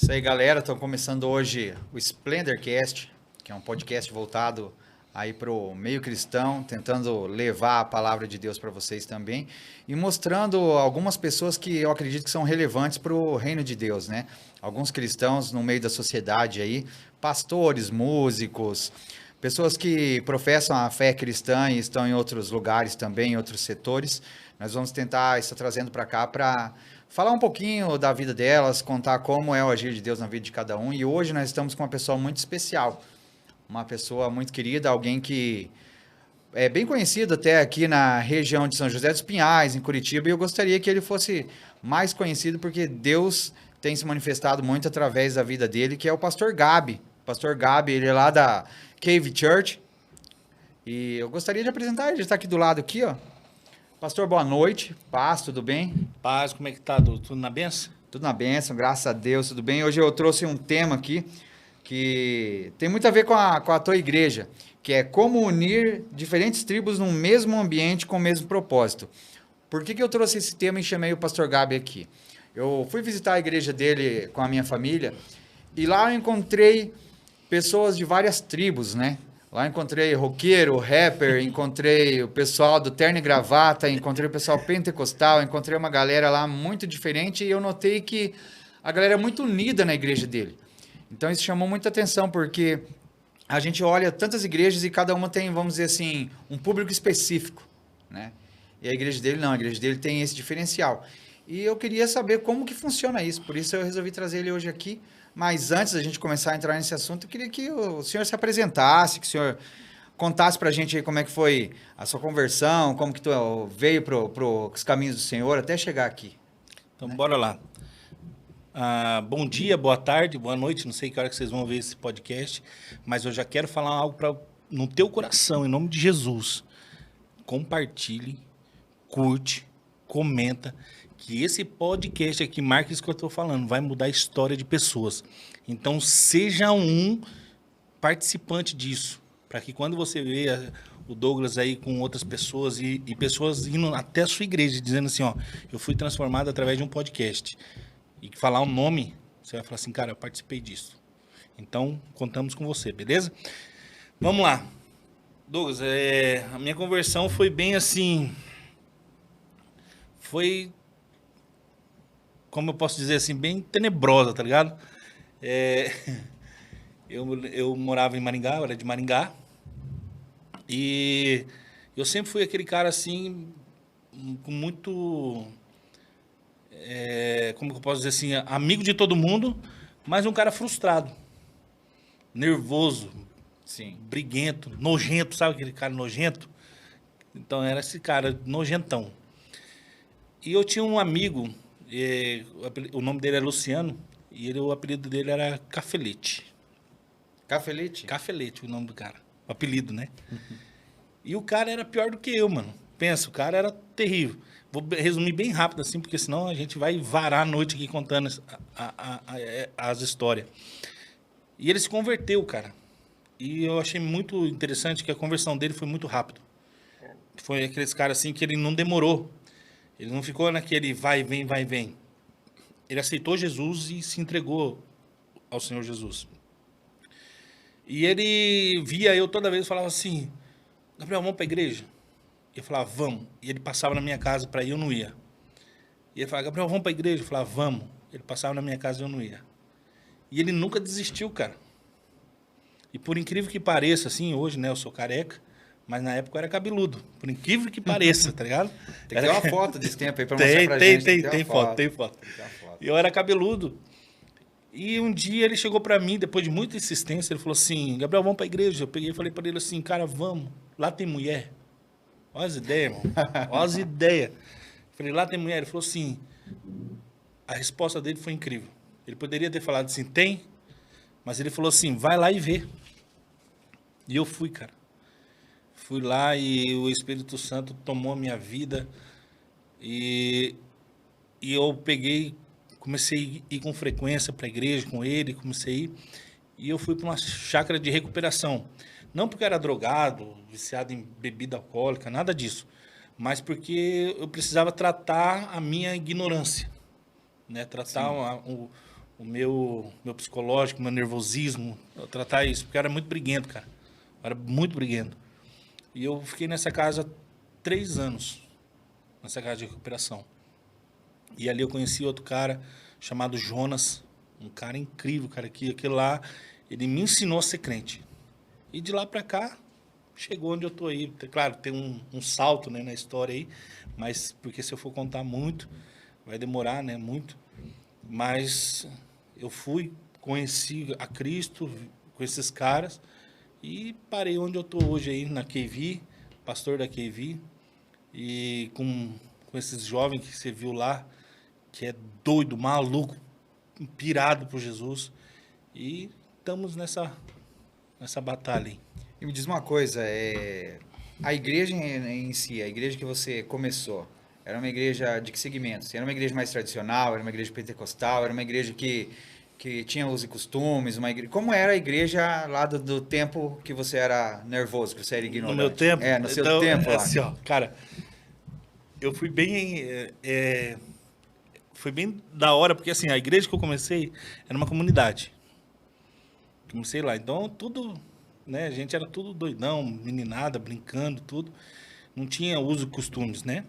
Isso aí, galera. Estou começando hoje o Splendorcast, que é um podcast voltado aí para o meio cristão, tentando levar a palavra de Deus para vocês também e mostrando algumas pessoas que eu acredito que são relevantes para o reino de Deus, né? Alguns cristãos no meio da sociedade aí, pastores, músicos, pessoas que professam a fé cristã e estão em outros lugares também, em outros setores. Nós vamos tentar estar trazendo para cá para falar um pouquinho da vida delas, contar como é o agir de Deus na vida de cada um. E hoje nós estamos com uma pessoa muito especial, uma pessoa muito querida, alguém que é bem conhecido até aqui na região de São José dos Pinhais, em Curitiba, e eu gostaria que ele fosse mais conhecido porque Deus tem se manifestado muito através da vida dele, que é o Pastor Gabi. O Pastor Gabi, ele é lá da Cave Church, e eu gostaria de apresentar ele, ele está aqui do lado aqui, ó. Pastor, boa noite. Paz, tudo bem? Paz, como é que tá? Tudo na benção? Tudo na bênção, graças a Deus, tudo bem. Hoje eu trouxe um tema aqui que tem muito a ver com a tua igreja, que é como unir diferentes tribos num mesmo ambiente com o mesmo propósito. Por que eu trouxe esse tema e chamei o Pastor Gabi aqui? Eu fui visitar a igreja dele com a minha família e lá eu encontrei pessoas de várias tribos, né? Lá encontrei roqueiro, rapper, encontrei o pessoal do terno e gravata, encontrei o pessoal pentecostal, encontrei uma galera lá muito diferente e eu notei que a galera é muito unida na igreja dele. Então isso chamou muita atenção porque a gente olha tantas igrejas e cada uma tem, vamos dizer assim, um público específico, né? E a igreja dele não, a igreja dele tem esse diferencial. E eu queria saber como que funciona isso, por isso eu resolvi trazer ele hoje aqui. Mas antes da gente começar a entrar nesse assunto, eu queria que o senhor se apresentasse, que o senhor contasse pra gente aí como é que foi a sua conversão, como que tu veio pros caminhos do Senhor até chegar aqui. Então, bora lá. Bom dia, boa tarde, boa noite, não sei que hora que vocês vão ver esse podcast, mas eu já quero falar algo no teu coração, em nome de Jesus. Compartilhe, curte, comenta, que esse podcast aqui, marca isso que eu estou falando, vai mudar a história de pessoas. Então, seja um participante disso, para que quando você vê o Douglas aí com outras pessoas e pessoas indo até a sua igreja, dizendo assim, ó, eu fui transformado através de um podcast, e falar o nome, você vai falar assim, cara, eu participei disso. Então, contamos com você, beleza? Vamos lá. Douglas, a minha conversão foi bem assim, foi, como eu posso dizer assim, bem tenebrosa, tá ligado? Eu morava em Maringá, eu era de Maringá, e eu sempre fui aquele cara assim, com muito, como que eu posso dizer assim, amigo de todo mundo, mas um cara frustrado, nervoso, Sim. briguento, nojento, sabe aquele cara nojento? Então era esse cara nojentão. E eu tinha um amigo, o nome dele é Luciano, e o apelido dele era Cafelete. Cafelete? Cafelete, o nome do cara. O apelido, né? E o cara era pior do que eu, mano. Pensa, o cara era terrível. Vou resumir bem rápido assim, porque senão a gente vai varar a noite aqui contando as histórias. E ele se converteu, cara. E eu achei muito interessante que a conversão dele foi muito rápido. Foi aqueles caras assim que ele não demorou. Ele não ficou naquele vai, vem, vai, vem. Ele aceitou Jesus e se entregou ao Senhor Jesus. E ele via eu toda vez e falava assim, Gabriel, vamos para a igreja? Eu falava, vamos. E ele passava na minha casa para ir, eu não ia. E ele falava, Gabriel, vamos para a igreja? Eu falava, vamos. Ele passava na minha casa e eu não ia. E ele nunca desistiu, cara. E por incrível que pareça, assim, hoje, né, eu sou careca, mas na época eu era cabeludo. Por incrível que pareça, tá ligado? Tem que ter uma foto desse tempo aí pra mostrar pra gente. Tem foto. E eu era cabeludo. E um dia ele chegou pra mim, depois de muita insistência, ele falou assim, Gabriel, vamos pra igreja. Eu peguei e falei pra ele assim, cara, vamos. Lá tem mulher. Olha as ideias, irmão. Olha as ideias. Falei, lá tem mulher. Ele falou assim, a resposta dele foi incrível. Ele poderia ter falado assim, tem, mas ele falou assim, vai lá e vê. E eu fui, cara. Fui lá e o Espírito Santo tomou a minha vida e eu peguei, comecei a ir com frequência para a igreja com ele, comecei a ir, e eu fui para uma chácara de recuperação. Não porque eu era drogado, viciado em bebida alcoólica, nada disso, mas porque eu precisava tratar a minha ignorância, né? Tratar o meu psicológico, meu nervosismo, eu tratar isso, porque eu era muito briguento, cara. Eu era muito briguento. E eu fiquei nessa casa 3 anos, nessa casa de recuperação. E ali eu conheci outro cara chamado Jonas, um cara incrível, cara, que aquele lá, ele me ensinou a ser crente. E de lá pra cá, chegou onde eu tô aí. Claro, tem um salto, né, na história aí, mas porque se eu for contar muito, vai demorar, né, muito. Mas eu fui, conheci a Cristo com esses caras e parei onde eu tô hoje aí, na QV, pastor da QV, e com esses jovens que você viu lá, que é doido, maluco, pirado por Jesus. E estamos nessa batalha aí. E me diz uma coisa, a igreja em si, a igreja que você começou, era uma igreja de que segmentos? Era uma igreja mais tradicional, era uma igreja pentecostal, era uma igreja que tinha usos e costumes, como era a igreja lá do tempo que você era nervoso, que você era ignorante? No meu tempo? No seu Então, tempo lá. assim, ó, cara, eu fui bem... foi bem da hora, porque assim, a igreja que eu comecei era uma comunidade. Comecei lá, então tudo, né, a gente era tudo doidão, meninada, brincando, tudo. Não tinha uso e costumes, né?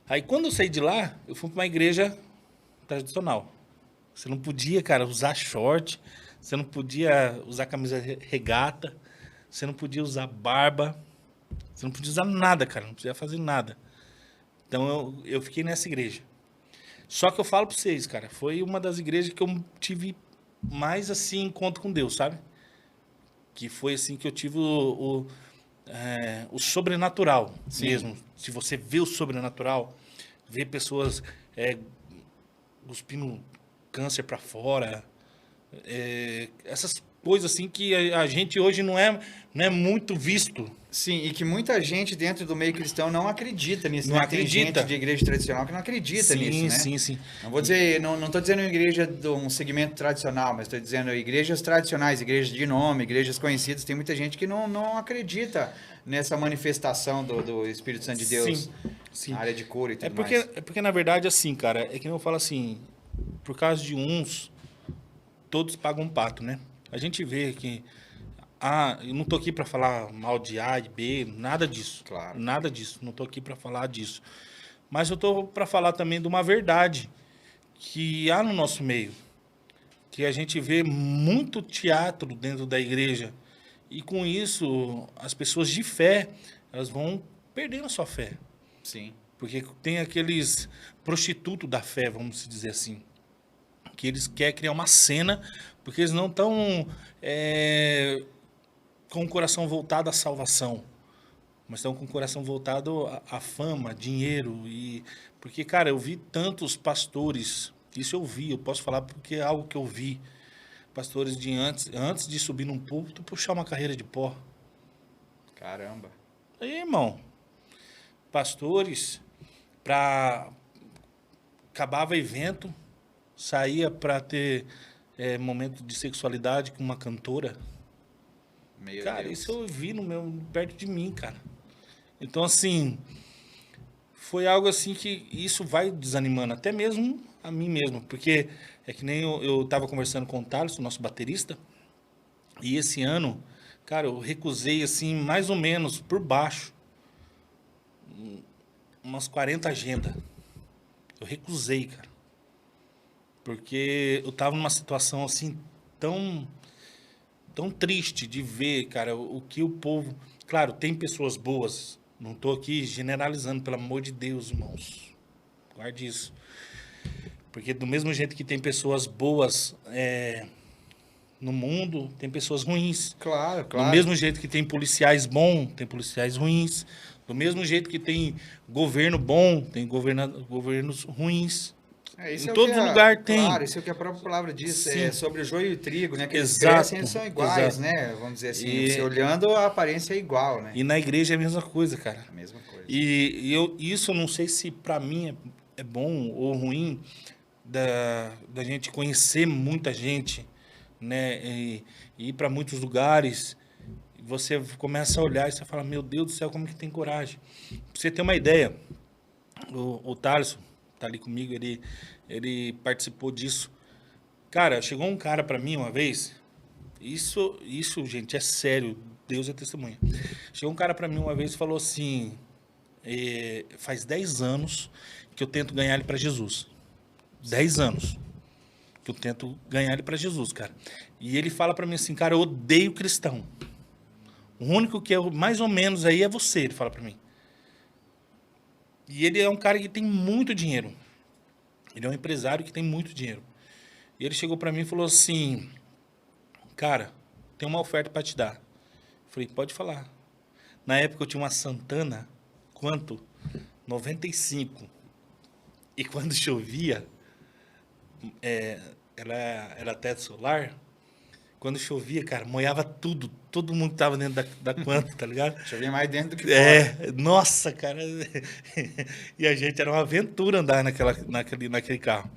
Aí quando eu saí de lá, eu fui para uma igreja tradicional. Você não podia, cara, usar short, você não podia usar camisa regata, você não podia usar barba, você não podia usar nada, cara, não podia fazer nada. Então eu fiquei nessa igreja. Só que eu falo para vocês, cara, foi uma das igrejas que eu tive mais assim encontro com Deus, sabe? Que foi assim que eu tive o sobrenatural. Sim. Mesmo. Se você vê o sobrenatural, vê pessoas cuspindo câncer para fora, essas coisas assim que a gente hoje não é muito visto. Sim, e que muita gente dentro do meio cristão não acredita nisso. Não né? acredita. Tem gente de igreja tradicional que não acredita nisso, né? Sim, sim. Não vou dizer, não estou dizendo igreja de um segmento tradicional, mas estou dizendo igrejas tradicionais, igrejas de nome, igrejas conhecidas. Tem muita gente que não acredita nessa manifestação do Espírito Santo de Deus sim. na área de cura e tudo mais. É porque, na verdade, assim, cara, é que eu falo assim, por causa de uns, todos pagam um pato, né? A gente vê que... eu não tô aqui para falar mal de A e B, nada disso. Claro. Nada disso. Não tô aqui para falar disso. Mas eu tô para falar também de uma verdade que há no nosso meio. Que a gente vê muito teatro dentro da igreja. E com isso, as pessoas de fé, elas vão perdendo a sua fé. Sim. Porque tem aqueles prostitutos da fé, vamos dizer assim. Que eles querem criar uma cena, porque eles não estão... com o coração voltado à salvação, mas estão com o coração voltado à fama, dinheiro. Porque, cara, eu vi tantos pastores, isso eu posso falar porque é algo que eu vi, pastores de antes de subir num púlpito, puxar uma carreira de pó. Caramba. Aí, irmão, pastores, acabava evento, saía para ter momento de sexualidade com uma cantora. Meu cara, Deus. isso eu vi perto de mim, cara. Então, assim, foi algo assim que isso vai desanimando, até mesmo a mim mesmo. Porque é que nem eu tava conversando com o Thales, o nosso baterista, e esse ano, cara, eu recusei, assim, mais ou menos, por baixo, umas 40 agendas. Eu recusei, cara. Porque eu tava numa situação, assim, tão triste de ver, cara, o que o povo... Claro, tem pessoas boas. Não estou aqui generalizando, pelo amor de Deus, irmãos. Guarde isso. Porque do mesmo jeito que tem pessoas boas no mundo, tem pessoas ruins. Claro. Do mesmo jeito que tem policiais bons, tem policiais ruins. Do mesmo jeito que tem governo bom, tem governos ruins. Em todo lugar tem. Claro, isso é o que a própria palavra diz, Sim. sobre o joio e o trigo, né? Que eles Exato, crescem, eles são iguais, exato. né? Vamos dizer assim, você olhando, a aparência é igual, né? E na igreja é a mesma coisa, cara. A mesma coisa. Isso eu não sei se para mim é bom ou ruim da gente conhecer muita gente, né? E ir para muitos lugares. Você começa a olhar e você fala, meu Deus do céu, como que tem coragem? Pra você ter uma ideia, o Thales tá ali comigo, ele participou disso. Cara, chegou um cara pra mim uma vez. Isso, gente, é sério. Deus é testemunha. Chegou um cara pra mim uma vez e falou assim: faz 10 anos que eu tento ganhar ele pra Jesus. 10 anos que eu tento ganhar ele pra Jesus, cara. E ele fala pra mim assim, cara, eu odeio cristão. O único que é mais ou menos aí é você, ele fala pra mim. E ele é um cara que tem muito dinheiro. Ele é um empresário que tem muito dinheiro. E ele chegou pra mim e falou assim, cara, tem uma oferta pra te dar. Eu falei, pode falar. Na época eu tinha uma Santana, quanto? 95. E quando chovia, ela era teto solar, quando chovia, cara, molhava tudo. Todo mundo que tava dentro da Quanto, tá ligado? Chovia mais dentro do que fora. Nossa, cara. E a gente, era uma aventura andar naquele carro.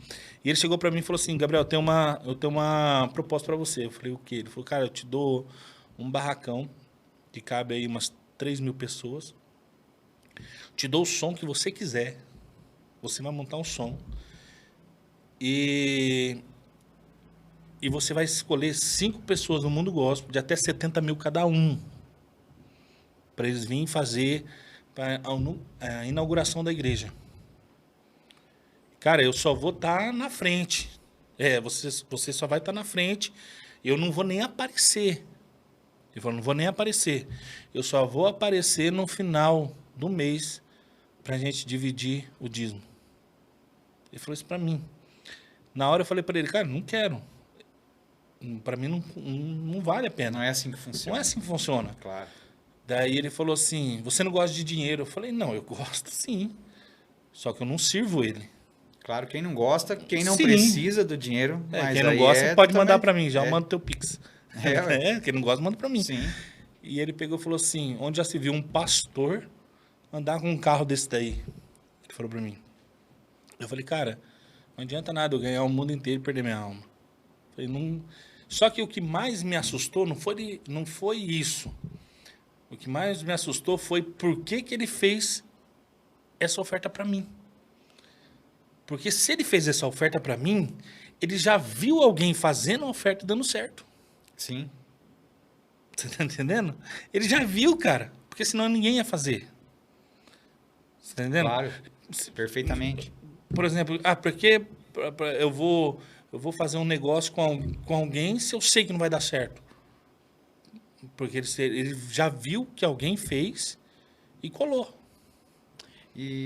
E ele chegou pra mim e falou assim, Gabriel, eu tenho uma proposta pra você. Eu falei, o quê? Ele falou, cara, eu te dou um barracão que cabe aí umas 3.000 pessoas. Te dou o som que você quiser. Você vai montar um som. E você vai escolher 5 pessoas no mundo gospel, de até 70 mil cada um, para eles virem fazer a inauguração da igreja. Cara, eu só vou estar na frente. Você só vai estar na frente. Eu não vou nem aparecer. Ele falou, não vou nem aparecer. Eu só vou aparecer no final do mês para a gente dividir o dízimo. Ele falou isso para mim. Na hora eu falei para ele, cara, não quero. Para mim não vale a pena. Não é assim que funciona. Não é assim que funciona. Claro. Daí ele falou assim, você não gosta de dinheiro? Eu falei, não, eu gosto sim. Só que eu não sirvo ele. Claro, quem não gosta, quem não Sim. precisa do dinheiro. Mas quem não aí gosta pode também, mandar para mim, já eu mando teu Pix. Ué. Quem não gosta, manda para mim. Sim. E ele pegou e falou assim, onde já se viu um pastor andar com um carro desse daí? Ele falou para mim. Eu falei, cara, não adianta nada eu ganhar o mundo inteiro e perder minha alma. Eu falei, não... Só que o que mais me assustou não foi isso. O que mais me assustou foi por que ele fez essa oferta para mim. Porque se ele fez essa oferta para mim, ele já viu alguém fazendo a oferta e dando certo. Sim. Você tá entendendo? Ele já viu, cara. Porque senão ninguém ia fazer. Você tá entendendo? Claro. Perfeitamente. Por exemplo, porque eu vou fazer um negócio com alguém se eu sei que não vai dar certo. Porque ele já viu que alguém fez e colou.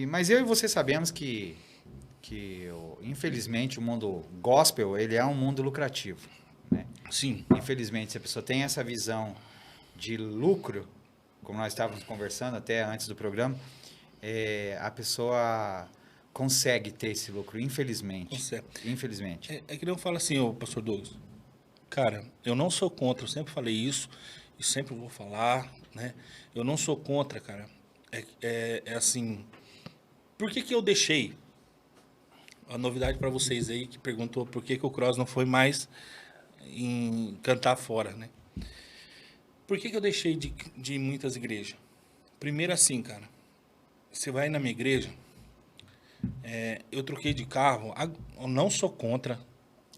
Mas eu e você sabemos que infelizmente, o mundo gospel, ele é um mundo lucrativo, né? Sim. Infelizmente, se a pessoa tem essa visão de lucro, como nós estávamos conversando até antes do programa, a pessoa consegue ter esse lucro, infelizmente. Consegue. Infelizmente. É que eu falo assim, ô pastor Douglas, cara, eu não sou contra, eu sempre falei isso e sempre vou falar, né? Eu não sou contra, cara. É assim, por que eu deixei? A novidade para vocês aí que perguntou por que o Cross não foi mais em cantar fora, né? Por que eu deixei de ir em muitas igrejas? Primeiro assim, cara, você vai na minha igreja, eu troquei de carro, eu não sou contra,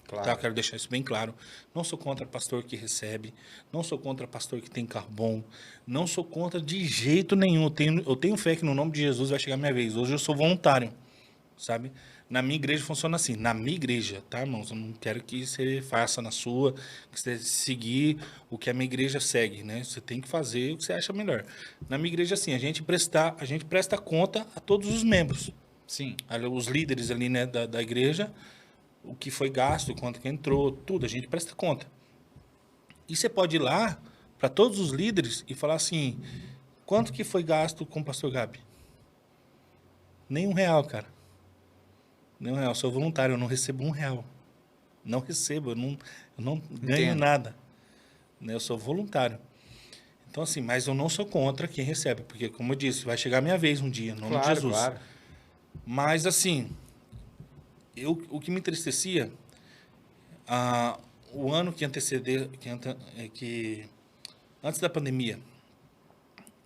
Claro. tá? Eu quero deixar isso bem claro. Não sou contra pastor que recebe, não sou contra pastor que tem carro bom, não sou contra de jeito nenhum. Eu tenho fé que no nome de Jesus vai chegar a minha vez. Hoje eu sou voluntário, sabe? Na minha igreja funciona assim, na minha igreja, tá, irmãos? Eu não quero que você faça na sua, que você seguir o que a minha igreja segue, né? Você tem que fazer o que você acha melhor. Na minha igreja, assim, a gente presta conta a todos os membros. Sim. Os líderes ali, né, da igreja, o que foi gasto, quanto que entrou, tudo, a gente presta conta. E você pode ir lá para todos os líderes e falar assim, quanto que foi gasto com o pastor Gabi? Nem R$1, cara. Nem R$1. Eu sou voluntário, eu não recebo R$1. Não recebo, eu não ganho Entendo. nada. Eu sou voluntário. Então, assim, mas eu não sou contra quem recebe, porque, como eu disse, vai chegar a minha vez um dia, em nome de Jesus. Claro. Mas, assim, o que me entristecia, o ano que antecedeu, antes da pandemia,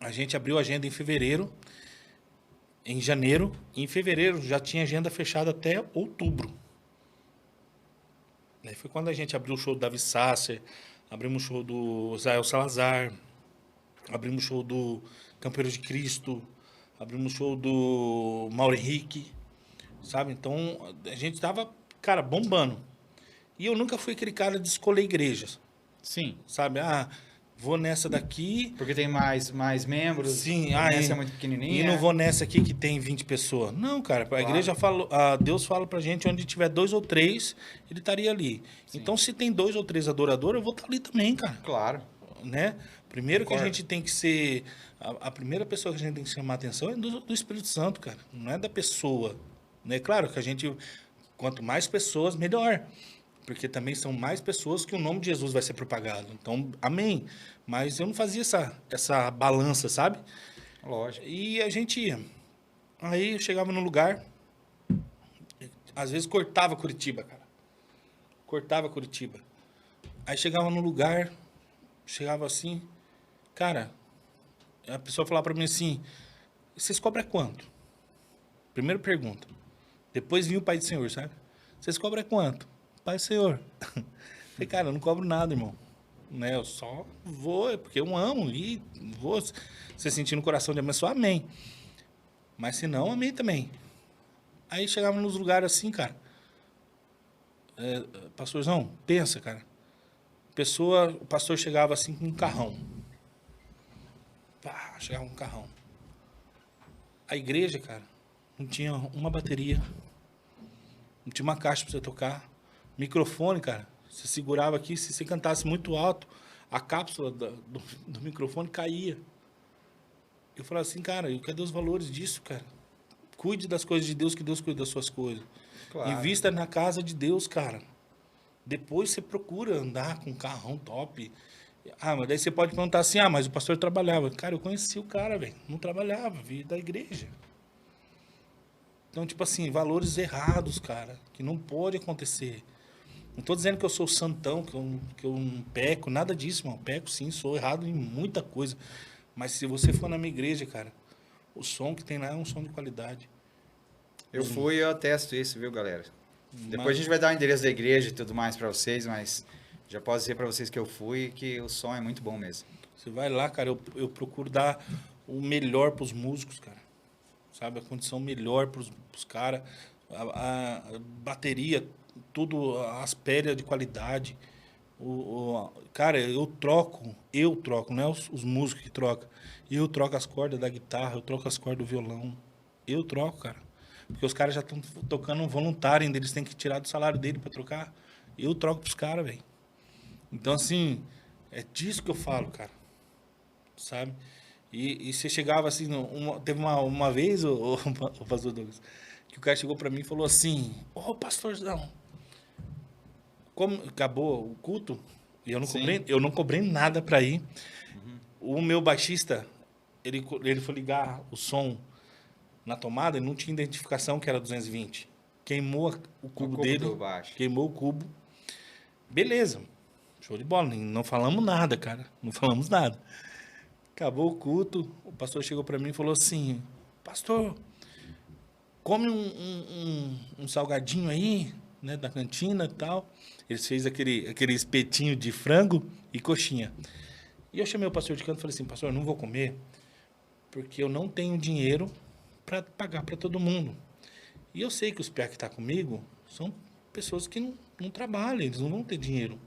a gente abriu a agenda em fevereiro, em janeiro, e em fevereiro já tinha agenda fechada até outubro. Daí foi quando a gente abriu o show do Davi Sasser, abrimos o show do Israel Salazar, abrimos o show do Campeiro de Cristo, abrimos o show do Mauro Henrique, sabe? Então, a gente tava, cara, bombando. E eu nunca fui aquele cara de escolher igrejas, Sim. sabe? Ah, vou nessa daqui. Porque tem mais membros. Sim, Essa e, é muito pequenininha. e não vou nessa aqui que tem 20 pessoas. Não, cara, a Claro. igreja fala, Deus fala pra gente, onde tiver 2 ou 3, ele estaria ali. Sim. Então, se tem 2 ou 3 adoradores, eu vou estar ali também, cara. Claro. Né? Primeiro Concordo. que a gente tem que ser... A primeira pessoa que a gente tem que chamar a atenção é do Espírito Santo, cara. Não é da pessoa. Né? Claro que a gente... Quanto mais pessoas, melhor. Porque também são mais pessoas que o nome de Jesus vai ser propagado. Então, amém. Mas eu não fazia essa balança, sabe? Lógico. E a gente ia. Aí eu chegava no lugar, às vezes cortava Curitiba, cara. Cortava Curitiba. Aí chegava no lugar, chegava assim, cara, a pessoa falava pra mim assim, vocês cobram quanto? Primeira pergunta. Depois vinha o Pai do Senhor, sabe? Vocês cobram quanto? Pai do Senhor. Falei, cara, eu não cobro nada, irmão. Né? Eu só vou, porque eu amo e vou. Você sentir no coração de abençoar, amém. Mas se não, amém também. Aí chegava nos lugares assim, cara. Pastorzão, pensa, cara. O pastor chegava assim com um carrão. Pá, chegava com um carrão. A igreja, cara, não tinha uma bateria. Não tinha uma caixa pra você tocar. Microfone, cara. Você segurava aqui, se você cantasse muito alto, a cápsula do microfone caía. Eu falava assim, cara, cadê os valores disso, cara? Cuide das coisas de Deus, que Deus cuida das suas coisas. Claro. Invista na casa de Deus, cara. Depois você procura andar com um carrão top. Ah, mas daí você pode perguntar assim, mas o pastor trabalhava. Cara, eu conheci o cara, velho. Não trabalhava, vi da igreja. Então, tipo assim, valores errados, cara, que não pode acontecer. Não tô dizendo que eu sou santão, que eu não peco, nada disso, mano. Peco sim, sou errado em muita coisa. Mas se você for na minha igreja, cara, o som que tem lá é um som de qualidade. Eu fui e eu atesto isso, viu, galera? Depois Mas- a gente vai dar o endereço da igreja e tudo mais pra vocês, mas já posso dizer pra vocês que eu fui e que o som é muito bom mesmo. Você vai lá, cara, eu procuro dar o melhor pros músicos, cara. Sabe, a condição melhor pros caras. A bateria, tudo, as pedras de qualidade. Cara, eu troco, não é os músicos que trocam. Eu troco as cordas da guitarra, eu troco as cordas do violão. Eu troco, cara. Porque os caras já estão tocando um voluntário ainda, eles têm que tirar do salário dele para trocar. Eu troco pros caras, velho. Então, assim, é disso que eu falo, cara. Sabe? E você chegava assim, teve uma vez, o pastor Douglas, que o cara chegou para mim e falou assim, pastorzão, como acabou o culto, e eu não cobrei nada para ir. O meu baixista, ele foi ligar o som na tomada, ele não tinha identificação que era 220. Queimou o cubo dele, do baixo. queimou o cubo. Beleza, show de bola, não falamos nada, cara, não falamos nada. Acabou o culto, o pastor chegou para mim e falou assim, pastor, come um salgadinho aí, né, da cantina e tal. Eles fez aquele espetinho de frango e coxinha. E eu chamei o pastor de canto e falei assim, pastor, eu não vou comer porque eu não tenho dinheiro para pagar para todo mundo. E eu sei que os piá que estão comigo são pessoas que não trabalham, eles não vão ter dinheiro.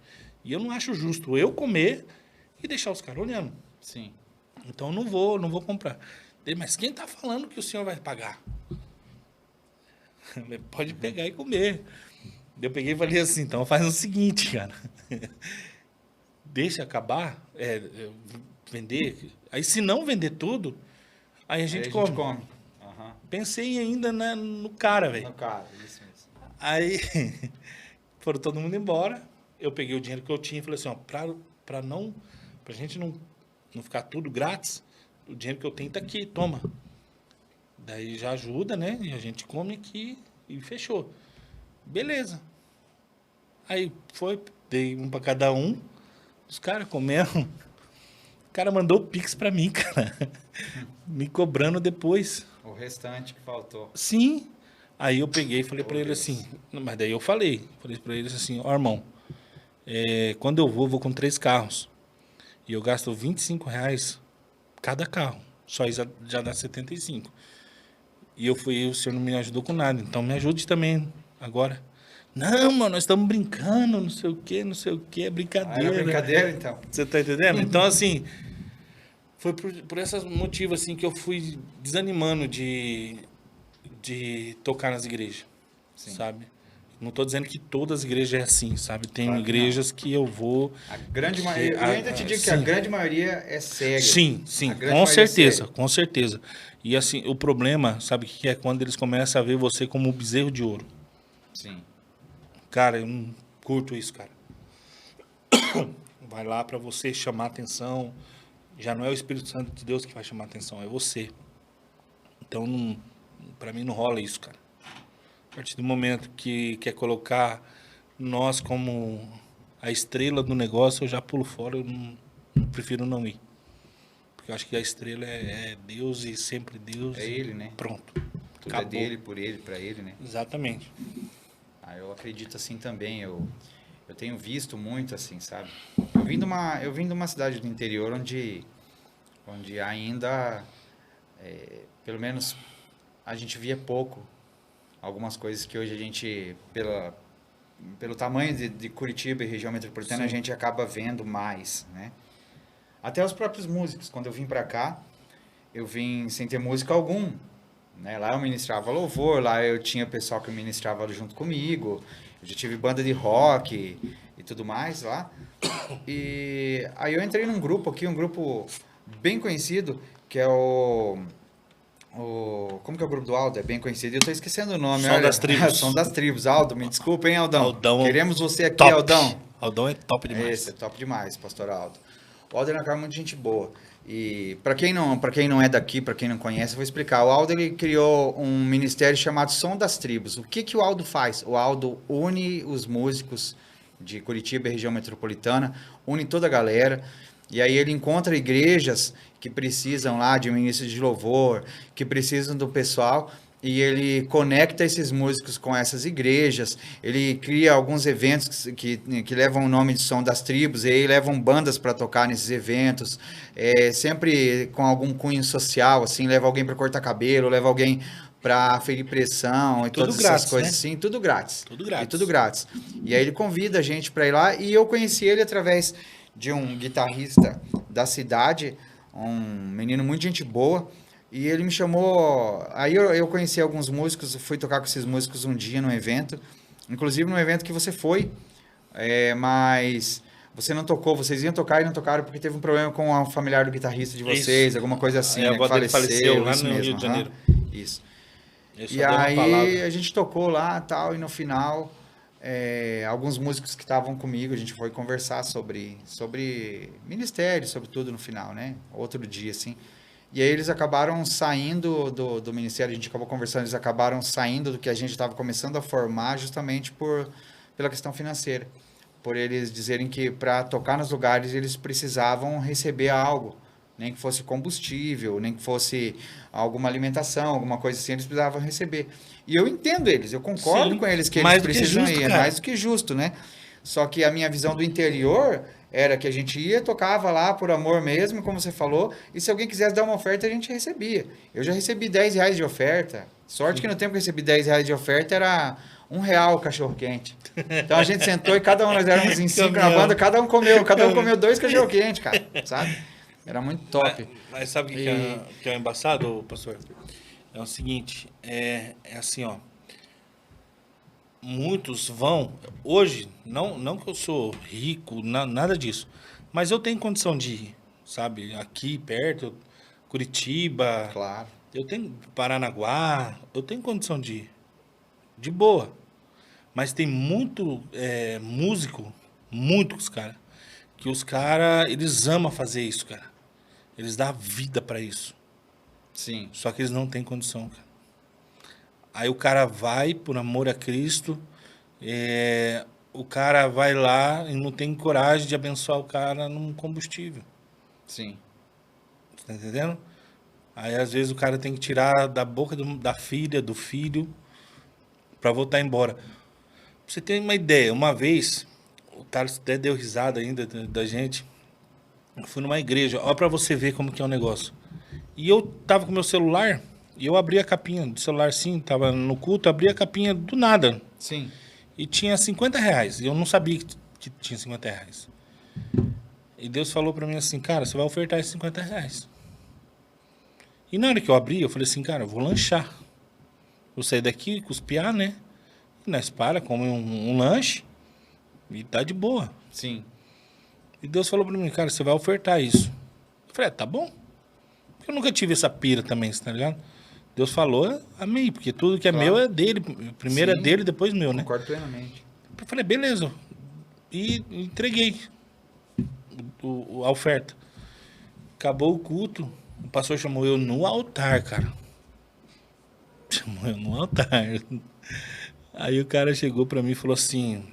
E eu não acho justo eu comer e deixar os caras olhando. Sim. Então eu não vou comprar. Mas quem está falando que o senhor vai pagar? Pode pegar e comer. Eu peguei e falei assim, então faz o seguinte, cara. Deixa acabar, vender. Aí se não vender tudo, aí a gente come. Aham. Pensei ainda no cara, velho. No cara, isso mesmo. Aí foram todo mundo embora. Eu peguei o dinheiro que eu tinha e falei assim, pra gente não ficar tudo grátis, o dinheiro que eu tenho tá aqui, toma. Daí já ajuda, né? E a gente come aqui e fechou. Beleza. Aí dei um pra cada um, os caras comeram. O cara mandou o Pix pra mim, cara. Me cobrando depois. O restante que faltou. Sim. Aí eu peguei e falei pra ele assim, mas daí eu falei pra ele assim, ó, irmão, quando eu vou com 3 carros. E eu gasto R$ 25 cada carro. Só isso já dá 75. E eu fui, o senhor não me ajudou com nada. Então me ajude também agora. Não, mano, nós estamos brincando, não sei o quê, não sei o quê, é brincadeira. Era brincadeira, então. Você tá entendendo? Então, assim, foi por esses motivos assim, que eu fui desanimando de tocar nas igrejas, Sim. sabe? Não tô dizendo que todas as igrejas é assim, sabe? Tem Claro que igrejas que eu vou... A grande maioria, eu ainda te digo que sim. a grande maioria é cega. Sim, A grande com maioria é certeza, cega. com certeza. E assim, o problema, sabe o que é? Quando eles começam a ver você como um bezerro de ouro. Sim. Cara, eu não curto isso, cara. Vai lá pra você chamar atenção. Já não é o Espírito Santo de Deus que vai chamar atenção, é você. Então, pra mim não rola isso, cara. A partir do momento que quer colocar nós como a estrela do negócio, eu já pulo fora, prefiro não ir. Porque eu acho que a estrela é Deus e sempre Deus. É ele, né? Pronto. Tudo Acabou. é dele, por ele, pra ele, né? Exatamente. Eu acredito assim também. Eu tenho visto muito assim, sabe? Eu vim de uma cidade do interior onde ainda, pelo menos, a gente via pouco algumas coisas que hoje a gente, pelo tamanho de Curitiba e região metropolitana, Sim. a gente acaba vendo mais, né? Até os próprios músicos. Quando eu vim pra cá, eu vim sem ter música algum, né? Lá eu ministrava louvor, lá eu tinha pessoal que ministrava junto comigo, eu já tive banda de rock e tudo mais lá. E aí eu entrei num grupo aqui, um grupo bem conhecido, que é como que é o grupo do Aldo? É bem conhecido. Eu tô esquecendo o nome. Som das Tribos. Som das Tribos. Aldo, me desculpa, hein, Aldão? Aldão, Queremos você aqui, top. Aldão. Aldão é top demais. Esse é top demais, pastor Aldo. O Aldo é um cara muito gente boa. E para quem não é daqui, para quem não conhece, eu vou explicar. O Aldo ele criou um ministério chamado Som das Tribos. O que o Aldo faz? O Aldo une os músicos de Curitiba e região metropolitana, une toda a galera. E aí ele encontra igrejas que precisam lá de ministros de louvor, que precisam do pessoal, e ele conecta esses músicos com essas igrejas, ele cria alguns eventos que levam o nome de Som das Tribos, e aí levam bandas para tocar nesses eventos, sempre com algum cunho social, assim, leva alguém para cortar cabelo, leva alguém para ferir pressão e Tudo todas grátis, essas coisas né? assim, tudo grátis. Tudo grátis. E tudo grátis. E aí ele convida a gente para ir lá, e eu conheci ele através de um guitarrista da cidade, um menino muito gente boa, e ele me chamou. Aí eu conheci alguns músicos, fui tocar com esses músicos um dia num evento, inclusive num evento que você foi, mas você não tocou, vocês iam tocar e não tocaram porque teve um problema com um familiar do guitarrista de vocês, alguma coisa assim, A né, avó que dele faleceu lá isso no mesmo, Rio de Janeiro. Isso. Eu só E dei uma aí palavra. a gente tocou lá tal, e no final alguns músicos que estavam comigo, a gente foi conversar sobre ministério, sobre tudo no final, né? Outro dia, assim. E aí eles acabaram saindo do ministério, a gente acabou conversando, eles acabaram saindo do que a gente estava começando a formar justamente pela questão financeira. Por eles dizerem que para tocar nos lugares eles precisavam receber algo. Nem que fosse combustível, nem que fosse alguma alimentação, alguma coisa assim, eles precisavam receber. E eu entendo eles, eu concordo Sim, com eles que mais eles do que precisam justo, ir, é cara. mais do que justo, né? Só que a minha visão do interior era que a gente ia, tocava lá por amor mesmo, como você falou, e se alguém quisesse dar uma oferta, a gente recebia. Eu já recebi R$ 10 de oferta. Sorte que no tempo que eu recebi R$ 10 de oferta era R$ 1 o cachorro-quente. Então a gente sentou e cada um, nós éramos em 5 na banda, cada um comeu 2 cachorro-quentes, cara, sabe? Era muito top. Mas sabe o que é embaçado, pastor? É o seguinte, é assim, ó. Muitos vão, hoje, não que eu sou rico, nada disso, mas eu tenho condição de ir, sabe? Aqui perto, Curitiba, Claro. eu tenho Paranaguá, eu tenho condição de ir, de boa. Mas tem muito músico, muitos, cara, que os caras, eles amam fazer isso, cara. Eles dão a vida pra isso. Sim. Só que eles não têm condição, cara. Aí o cara vai, por amor a Cristo, o cara vai lá e não tem coragem de abençoar o cara num combustível. Sim. Tá entendendo? Aí às vezes o cara tem que tirar da boca da filha, do filho, pra voltar embora. Pra você ter uma ideia, uma vez, o Thales até deu risada ainda da gente. Eu fui numa igreja, olha pra você ver como que é o negócio. E eu tava com meu celular, e eu abri a capinha do celular assim, tava no culto, abri a capinha do nada. Sim. E tinha R$ 50. E eu não sabia que tinha R$ 50. E Deus falou pra mim assim, cara, você vai ofertar esses R$ 50. E na hora que eu abri, eu falei assim, cara, eu vou lanchar. Vou sair daqui, cuspiar, né? E nós para, come um lanche e tá de boa. Sim. E Deus falou pra mim, cara, você vai ofertar isso. Eu falei, tá bom. Porque eu nunca tive essa pira também, tá ligado? Deus falou, amém, porque tudo que é Claro. meu é dele. Primeiro Sim. é dele, depois meu, né? Concordo plenamente. Eu falei, beleza. E entreguei a oferta. Acabou o culto, o pastor chamou eu no altar, cara. Chamou eu no altar. Aí o cara chegou pra mim e falou assim,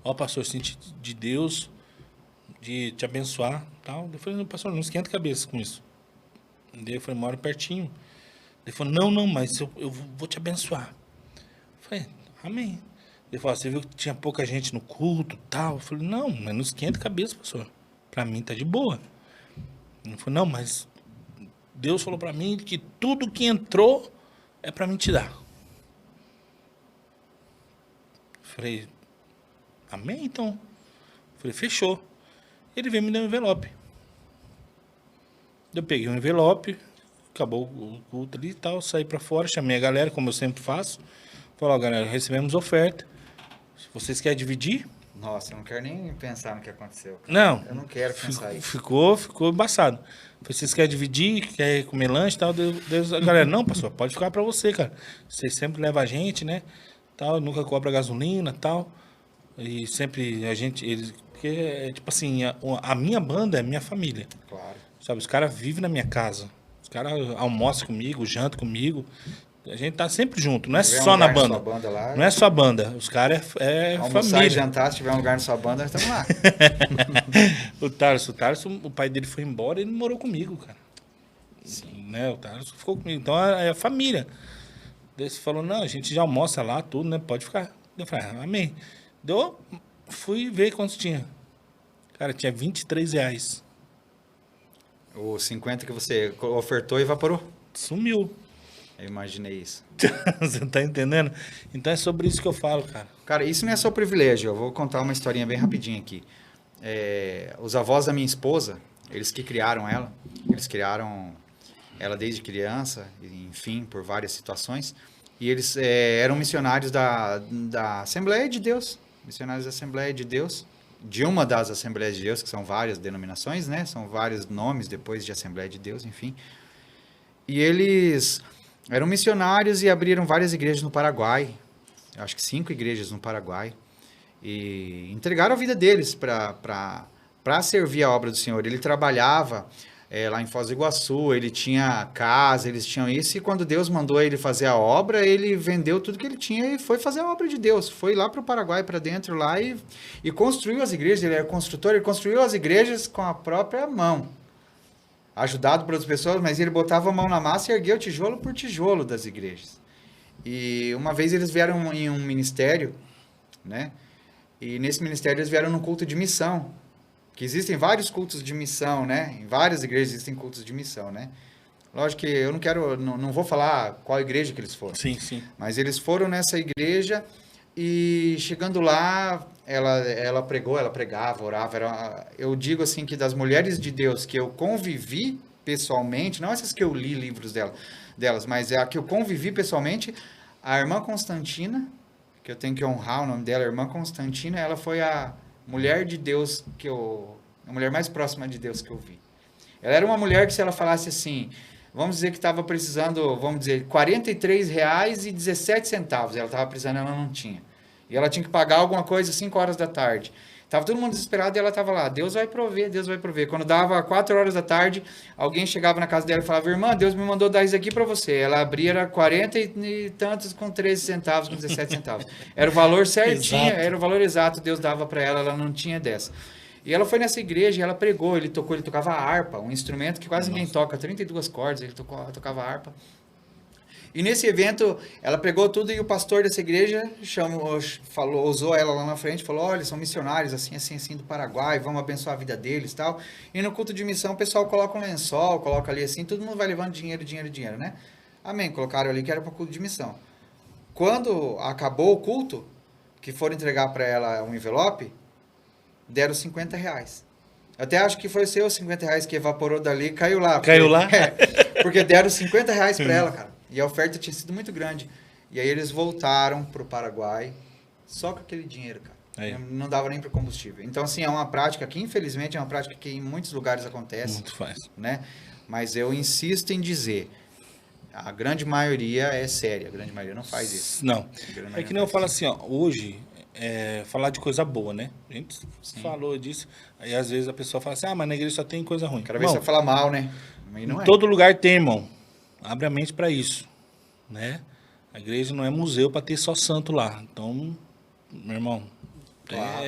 ó, pastor, senti de Deus de te abençoar, tal. Eu falei, pastor, não esquenta a cabeça com isso. Daí eu falei, moro pertinho. Ele falou, não, mas eu vou te abençoar. Eu falei, amém. Ele falou, você viu que tinha pouca gente no culto, tal. Eu falei, não, mas não esquenta a cabeça, pastor. Pra mim tá de boa. Ele falou, não, mas Deus falou pra mim que tudo que entrou é pra mim te dar. Eu falei, amém, então. Eu falei, fechou. Ele veio me dar um envelope. Eu peguei um envelope, acabou o culto ali e tal, saí pra fora, chamei a galera, como eu sempre faço. Falei, ó, galera, recebemos oferta. Se vocês querem dividir? Nossa, eu não quero nem pensar no que aconteceu. Não. Eu não quero pensar isso. Ficou embaçado. Falei, vocês querem dividir? Querem comer lanche e tal? A galera, não, pastor, pode ficar pra você, cara. Vocês sempre levam a gente, né? Tal, nunca cobra gasolina e tal. E sempre a gente... porque, tipo assim, a minha banda é minha família. Claro. Sabe, os caras vivem na minha casa. Os caras almoçam comigo, jantam comigo. A gente tá sempre junto, não é Se tiver só um na lugar banda. sua banda lá, Não é só banda. Os caras é almoçar família. e jantar, se tiver um lugar na sua banda, nós estamos lá. O Tarso, o pai dele foi embora e ele morou comigo, cara. Sim. Né? O Tarso ficou comigo. Então é a família. Daí você falou, não, a gente já almoça lá, tudo, né? Pode ficar. Eu falei, amém. Fui ver quantos tinha. Cara, tinha R$ 23. O 50 que você ofertou evaporou. Sumiu. Eu imaginei isso. Você tá entendendo? Então é sobre isso que eu falo, cara. Cara, isso não é só privilégio. Eu vou contar uma historinha bem rapidinho aqui. Os avós da minha esposa, eles que criaram ela, eles criaram ela desde criança, enfim, por várias situações. E eles eram missionários da Assembleia de Deus. Missionários da Assembleia de Deus. De uma das Assembleias de Deus, que são várias denominações, né? São vários nomes depois de Assembleia de Deus, enfim. E eles eram missionários e abriram várias igrejas no Paraguai. Acho que 5 igrejas no Paraguai. E entregaram a vida deles para servir a obra do Senhor. Ele trabalhava lá em Foz do Iguaçu, ele tinha casa, eles tinham isso. E quando Deus mandou ele fazer a obra, ele vendeu tudo que ele tinha e foi fazer a obra de Deus. Foi lá para o Paraguai, para dentro lá e construiu as igrejas. Ele era construtor, ele construiu as igrejas com a própria mão. Ajudado por outras pessoas, mas ele botava a mão na massa e ergueu tijolo por tijolo das igrejas. E uma vez eles vieram em um ministério, né? E nesse ministério eles vieram num culto de missão. Que existem vários cultos de missão, né? Em várias igrejas existem cultos de missão, né? Lógico que eu não vou falar qual igreja que eles foram. Sim, sim. Mas eles foram nessa igreja e chegando lá, ela pregou, ela pregava, orava. Eu digo assim que das mulheres de Deus que eu convivi pessoalmente, não essas que eu li livros delas, mas é a que eu convivi pessoalmente, a irmã Constantina, que eu tenho que honrar o nome dela, a irmã Constantina, ela foi a mulher de Deus a mulher mais próxima de Deus que eu vi. Ela era uma mulher que se ela falasse assim, vamos dizer que estava precisando, vamos dizer, R$ 43,17, ela estava precisando, ela não tinha. E ela tinha que pagar alguma coisa às 5 horas da tarde. Estava todo mundo desesperado e ela estava lá, Deus vai prover, Deus vai prover. Quando dava 4 horas da tarde, alguém chegava na casa dela e falava, irmã, Deus me mandou dar isso aqui para você. Ela abria, era 40 e tantos com 13 centavos, com 17 centavos. Era o valor certinho, Exato. era o valor exato, Deus dava para ela, ela não tinha dessa. E ela foi nessa igreja e ela pregou, ele tocava a harpa, um instrumento que quase ninguém toca, 32 cordas, ele tocava a harpa. E nesse evento, ela pegou tudo e o pastor dessa igreja falou, usou ela lá na frente, falou, olha, são missionários assim, assim, assim do Paraguai, vamos abençoar a vida deles e tal. E no culto de missão, o pessoal coloca um lençol, coloca ali assim, todo mundo vai levando dinheiro, dinheiro, dinheiro, né? Amém, colocaram ali que era para culto de missão. Quando acabou o culto, que foram entregar para ela um envelope, deram R$50. Eu até acho que foi o seu R$50 que evaporou dali e caiu lá. Caiu lá? Porque deram R$50 para ela, cara. E a oferta tinha sido muito grande. E aí eles voltaram pro Paraguai só com aquele dinheiro, cara. Não dava nem para combustível. Então, assim, é uma prática que, infelizmente, é uma prática que em muitos lugares acontece. Muito faz. Né? Mas eu insisto em dizer, a grande maioria é séria. A grande maioria não faz isso. Não. É que nem eu falo assim, ó, hoje, falar de coisa boa, né? A gente falou disso, aí às vezes a pessoa fala assim, mas na igreja só tem coisa ruim. Cada vez você fala mal, né? Mas não em todo lugar tem, irmão. Abre a mente para isso, né? A igreja não é museu para ter só santo lá. Então, meu irmão, claro.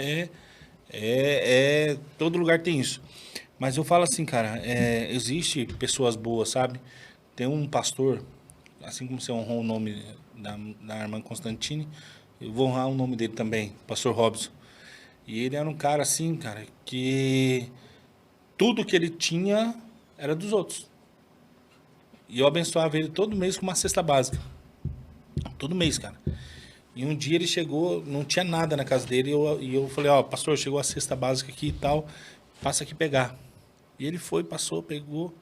Todo lugar tem isso. Mas eu falo assim, cara, existe pessoas boas, sabe? Tem um pastor, assim como você honrou o nome da irmã Constantine, eu vou honrar o nome dele também, pastor Robson. E ele era um cara assim, cara, que tudo que ele tinha era dos outros. E eu abençoava ele todo mês com uma cesta básica. Todo mês, cara. E um dia ele chegou, não tinha nada na casa dele, e eu falei, pastor, chegou a cesta básica aqui e tal, passa aqui pegar. E ele foi, passou, pegou.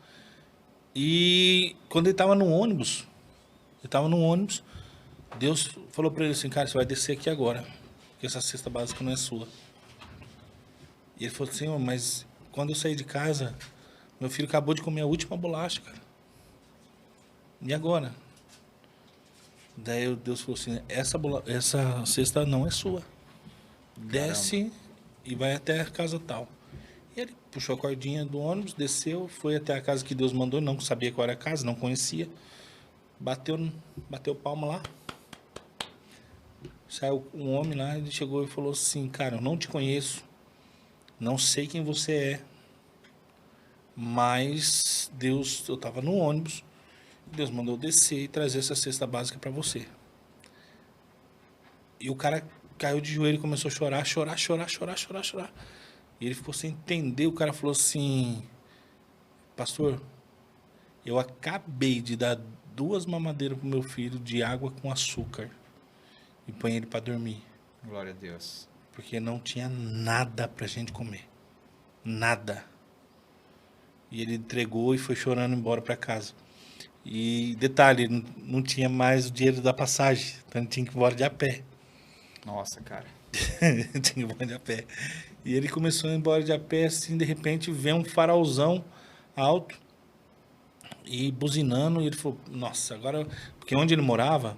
E quando ele estava no ônibus, Deus falou para ele assim, cara, você vai descer aqui agora, porque essa cesta básica não é sua. E ele falou assim, mas quando eu saí de casa, meu filho acabou de comer a última bolacha, cara. E agora? Daí Deus falou assim, essa cesta não é sua. Desce. Caramba. E vai até a casa tal. E ele puxou a cordinha do ônibus, desceu, foi até a casa que Deus mandou, não sabia qual era a casa, não conhecia. Bateu palma lá. Saiu um homem lá, ele chegou e falou assim, cara, eu não te conheço, não sei quem você é, mas Deus, eu estava no ônibus, Deus mandou descer e trazer essa cesta básica para você. E o cara caiu de joelho e começou a chorar. E ele ficou sem entender. O cara falou assim, pastor, eu acabei de dar 2 mamadeiras pro meu filho de água com açúcar e põe ele para dormir. Glória a Deus. Porque não tinha nada pra gente comer. Nada. E ele entregou e foi chorando embora para casa. E detalhe, não tinha mais o dinheiro da passagem, então ele tinha que ir embora de a pé. Nossa, cara. Tinha que ir embora de a pé. E ele começou a ir embora de a pé, assim, de repente vem um farolzão alto e buzinando, e ele falou, nossa, agora... Porque onde ele morava,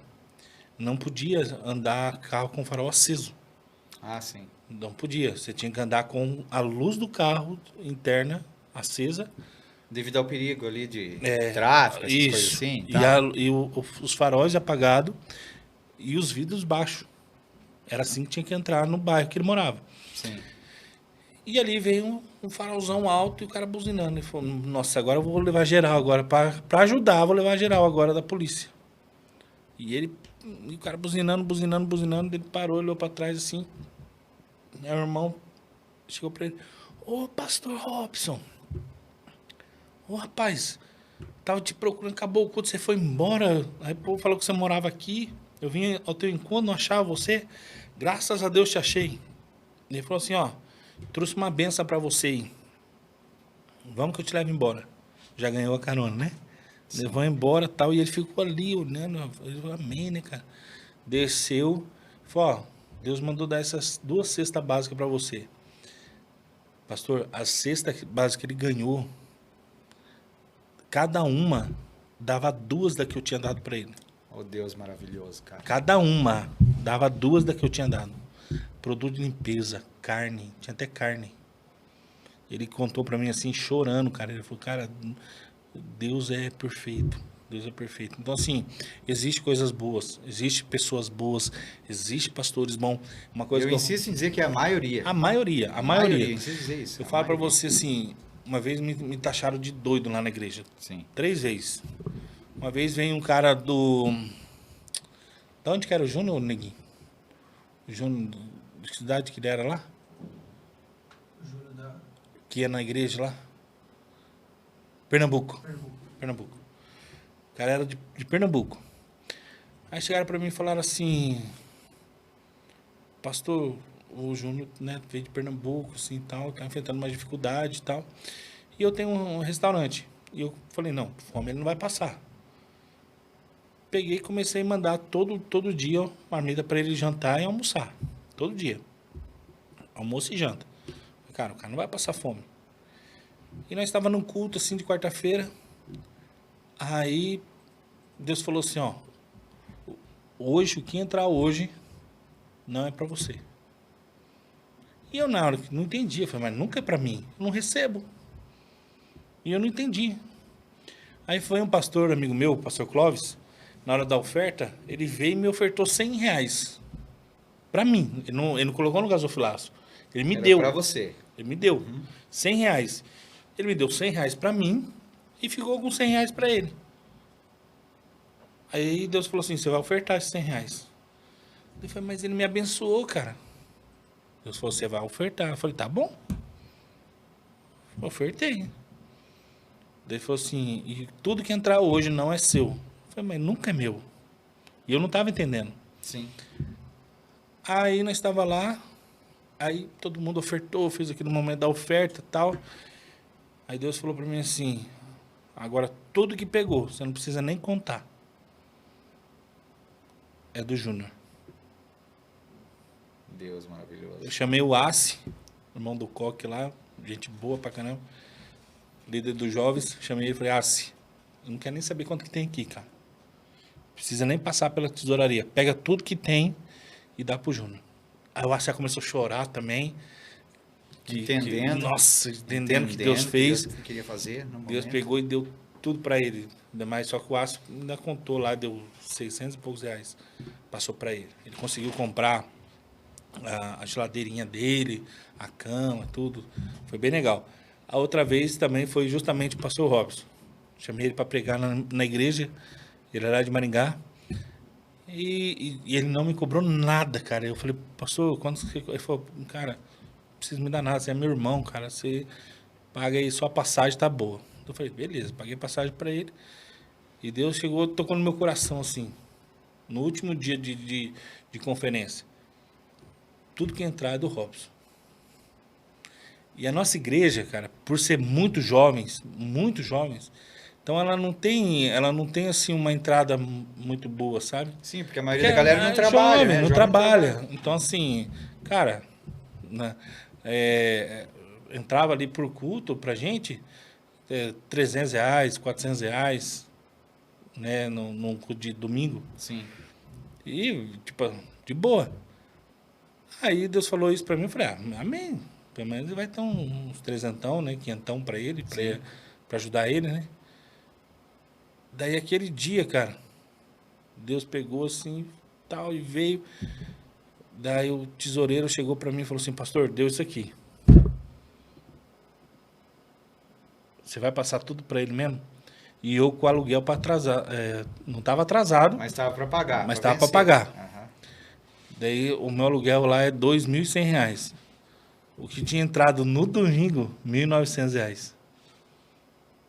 não podia andar carro com farol aceso. Ah, sim. Não podia, você tinha que andar com a luz do carro interna acesa. Devido ao perigo ali de tráfico, essas coisas assim. Tá? Os faróis apagados e os vidros baixos. Era assim que tinha que entrar no bairro que ele morava. Sim. E ali veio um farolzão alto e o cara buzinando. Ele falou, nossa, agora eu vou levar geral agora. Para ajudar, vou levar geral agora da polícia. E o cara buzinando. Ele parou, olhou para trás assim. Meu irmão chegou para ele. Ô, pastor Robson. Ô, rapaz, tava te procurando, acabou o culto, você foi embora. Aí o povo falou que você morava aqui. Eu vim ao teu encontro, não achava você. Graças a Deus te achei. Ele falou assim, trouxe uma benção para você aí. Vamos que eu te levo embora. Já ganhou a carona, né? Sim. Levou embora e tal. E ele ficou ali olhando. Ele falou, amém, né, cara? Desceu. Falou, Deus mandou dar essas 2 cestas básicas para você. Pastor, a cesta básica que ele ganhou, cada uma dava 2 da que eu tinha dado para ele. Oh, Deus maravilhoso, cara. Cada uma dava 2 da que eu tinha dado. Produto de limpeza, carne, tinha até carne. Ele contou para mim assim, chorando, cara. Ele falou, cara, Deus é perfeito. Deus é perfeito. Então, assim, existe coisas boas, existe pessoas boas, existe pastores bons. Uma coisa eu insisto em dizer que é a maioria. A maioria. Eu insisto em dizer isso. Eu falo para você assim, uma vez me taxaram de doido lá na igreja. Sim. 3 vezes. Uma vez veio um cara do... De onde que era o Júnior, Neguinho? O Júnior, de que cidade que ele era lá? Que ia na igreja lá? Pernambuco. Pernambuco. O cara era de Pernambuco. Aí chegaram pra mim e falaram assim... Pastor, o Júnior, né, veio de Pernambuco, assim, tal, tá enfrentando uma dificuldade e tal. E eu tenho um restaurante. E eu falei, não, fome ele não vai passar. Peguei e comecei a mandar todo dia uma marmita para ele jantar e almoçar. Todo dia. Almoço e janta. Cara, o cara não vai passar fome. E nós estávamos num culto, assim, de quarta-feira. Aí, Deus falou assim, ó. Hoje, o que entrar hoje, não é para você. E eu, na hora que não entendi, eu falei, mas nunca é para mim. Eu não recebo. E eu não entendi. Aí foi um pastor, amigo meu, o pastor Clóvis, na hora da oferta, ele veio e me ofertou R$100 para mim. Ele não colocou no gasofilaço. Ele me deu. Para você. Ele me deu R$100. Ele me deu R$100 para mim e ficou com R$100 para ele. Aí Deus falou assim, você vai ofertar esses R$100. Eu falei, mas ele me abençoou, cara. Deus falou, você vai ofertar. Eu falei, tá bom. Ofertei. Daí ele falou assim, e tudo que entrar hoje não é seu. Eu falei, mas nunca é meu. E eu não estava entendendo. Sim. Aí nós estava lá, aí todo mundo ofertou, fez aquele momento da oferta e tal. Aí Deus falou para mim assim, agora tudo que pegou, você não precisa nem contar. É do Júnior. Deus maravilhoso. Eu chamei o Assi, irmão do Coque lá, gente boa pra caramba, líder dos jovens, chamei ele e falei, Assi, eu não quero nem saber quanto que tem aqui, cara. Precisa nem passar pela tesouraria. Pega tudo que tem e dá pro Júnior. Aí o Assi já começou a chorar também. Entendendo. Nossa, entendendo o que Deus fez. Deus queria fazer no Deus momento. pegou e deu tudo para ele. Ainda mais, só que o Assi ainda contou lá, deu 600 e poucos reais. Passou para ele. Ele conseguiu comprar a geladeirinha dele, a cama, tudo. Foi bem legal. A outra vez também foi justamente o pastor Robson. Chamei ele para pregar na igreja. Ele era de Maringá. E ele não me cobrou nada, cara. Eu falei, pastor, quanto você... Ele falou, cara, não precisa me dar nada, você é meu irmão, cara. Você paga aí, só a passagem tá boa. Eu falei, beleza, paguei passagem para ele. E Deus chegou, tocou no meu coração, assim, no último dia de conferência. Tudo que entrar é do Robson. E a nossa igreja, cara, por ser muito jovens, então ela não tem assim uma entrada muito boa, sabe? Sim, porque a maioria da galera não trabalha, jovem, né? não Jovem trabalha. Então assim, cara, né, entrava ali por culto pra gente, R$300, R$400, né, num culto de domingo. Sim. E, tipo, de boa. Aí Deus falou isso pra mim, eu falei, amém. Pelo menos vai ter uns 300, né, 500 pra ele, pra ajudar ele, né. Daí aquele dia, cara, Deus pegou assim, tal, e veio. Daí o tesoureiro chegou pra mim e falou assim, pastor, deu isso aqui. Você vai passar tudo pra ele mesmo? E eu com o aluguel para atrasar, não estava atrasado. Mas estava para pagar. Mas estava para pagar. Uhum. Daí o meu aluguel lá é R$2.100. O que tinha entrado no domingo, R$1.900.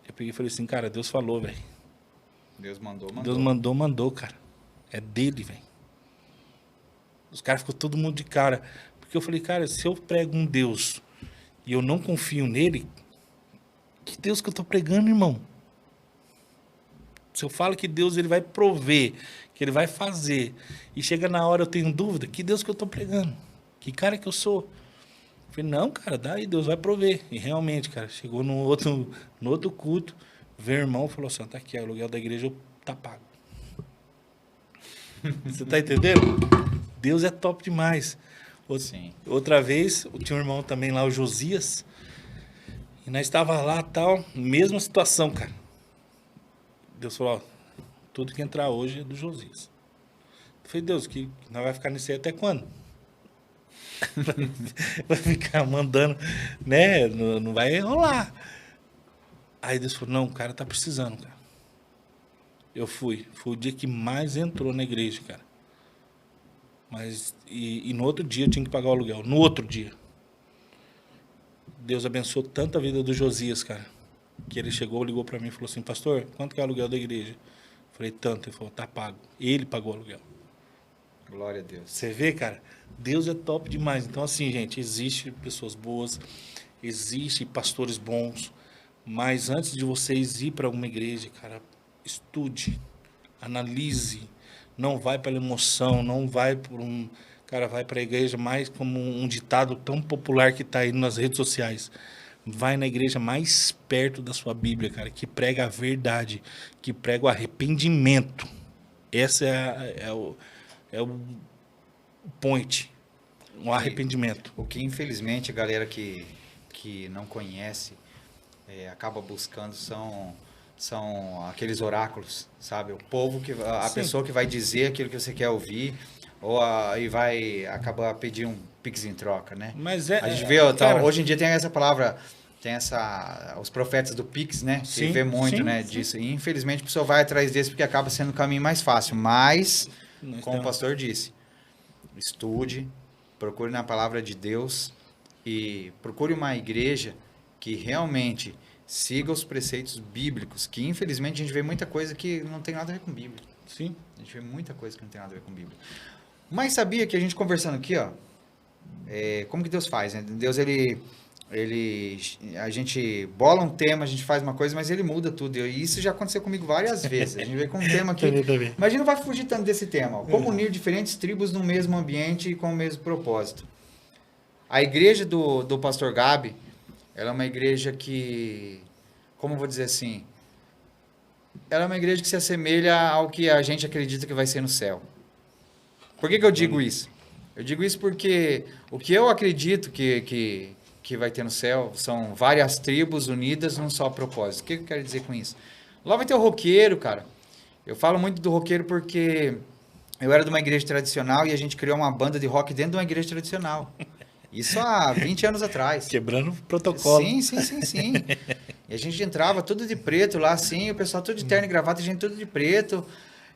Eu peguei e falei assim, cara, Deus falou, velho. Deus mandou. Deus mandou, cara. É dele, velho. Os caras ficou todo mundo de cara. Porque eu falei, cara, se eu prego um Deus e eu não confio nele, que Deus que eu tô pregando, irmão? Se eu falo que Deus ele vai prover, que ele vai fazer, e chega na hora eu tenho dúvida, que Deus que eu tô pregando? Que cara que eu sou? Eu falei, não, cara, daí Deus vai prover. E realmente, cara, chegou no outro culto, veio o irmão e falou assim, tá aqui, o aluguel da igreja tá pago. Você tá entendendo? Deus é top demais. Sim. Outra vez, tinha um irmão também lá, o Josias, e nós estava lá tal, mesma situação, cara. Deus falou, ó, tudo que entrar hoje é do Josias. Eu falei, Deus, que nós vai ficar nisso aí até quando? Vai ficar mandando, né? Não vai rolar. Aí Deus falou, não, o cara tá precisando, cara. Eu fui. Foi o dia que mais entrou na igreja, cara. Mas, e no outro dia eu tinha que pagar o aluguel. No outro dia. Deus abençoou tanto a vida do Josias, cara. Que ele chegou, ligou pra mim e falou assim, pastor, quanto que é o aluguel da igreja? Eu falei, tanto. Ele falou, tá pago. Ele pagou o aluguel. Glória a Deus. Você vê, cara? Deus é top demais. Então, assim, gente, existe pessoas boas, existe pastores bons, mas antes de vocês ir para uma igreja, cara, estude, analise, não vai pela emoção, não vai por um... Cara, vai para a igreja mais como um ditado tão popular que está aí nas redes sociais. Vai na igreja mais perto da sua Bíblia, cara, que prega a verdade, que prega o arrependimento. Essa é o point, o arrependimento. O que, infelizmente, a galera que não conhece acaba buscando são aqueles oráculos, sabe? O povo, a Sim. pessoa que vai dizer aquilo que você quer ouvir, e vai acabar pedindo um pix em troca, né? Mas A gente vê, cara, hoje em dia tem essa palavra, os profetas do pix, né? Você sim, vê muito, sim, né, sim. disso. E, infelizmente, a pessoa vai atrás desse porque acaba sendo o caminho mais fácil. Mas, Nós como o temos- pastor disse, estude, procure na palavra de Deus e procure uma igreja que realmente siga os preceitos bíblicos, que infelizmente a gente vê muita coisa que não tem nada a ver com Bíblia. Sim. A gente vê muita coisa que não tem nada a ver com Bíblia. Mas sabia que a gente conversando aqui, ó, como que Deus faz, né? Deus, a gente bola um tema, a gente faz uma coisa, mas ele muda tudo. E isso já aconteceu comigo várias vezes. A gente vê com um tema aqui. Também. Mas a gente não vai fugir tanto desse tema. Ó. Como unir diferentes tribos no mesmo ambiente e com o mesmo propósito. A igreja do pastor Gabi, ela é uma igreja que, como eu vou dizer assim, ela é uma igreja que se assemelha ao que a gente acredita que vai ser no céu. Por que eu digo isso? Eu digo isso porque o que eu acredito que vai ter no céu são várias tribos unidas num só propósito. O que eu quero dizer com isso? Lá vai ter o roqueiro, cara. Eu falo muito do roqueiro porque eu era de uma igreja tradicional e a gente criou uma banda de rock dentro de uma igreja tradicional. Isso há 20 anos atrás. Quebrando o protocolo. Sim. E a gente entrava tudo de preto lá, assim, o pessoal tudo de terno e gravata, a gente tudo de preto.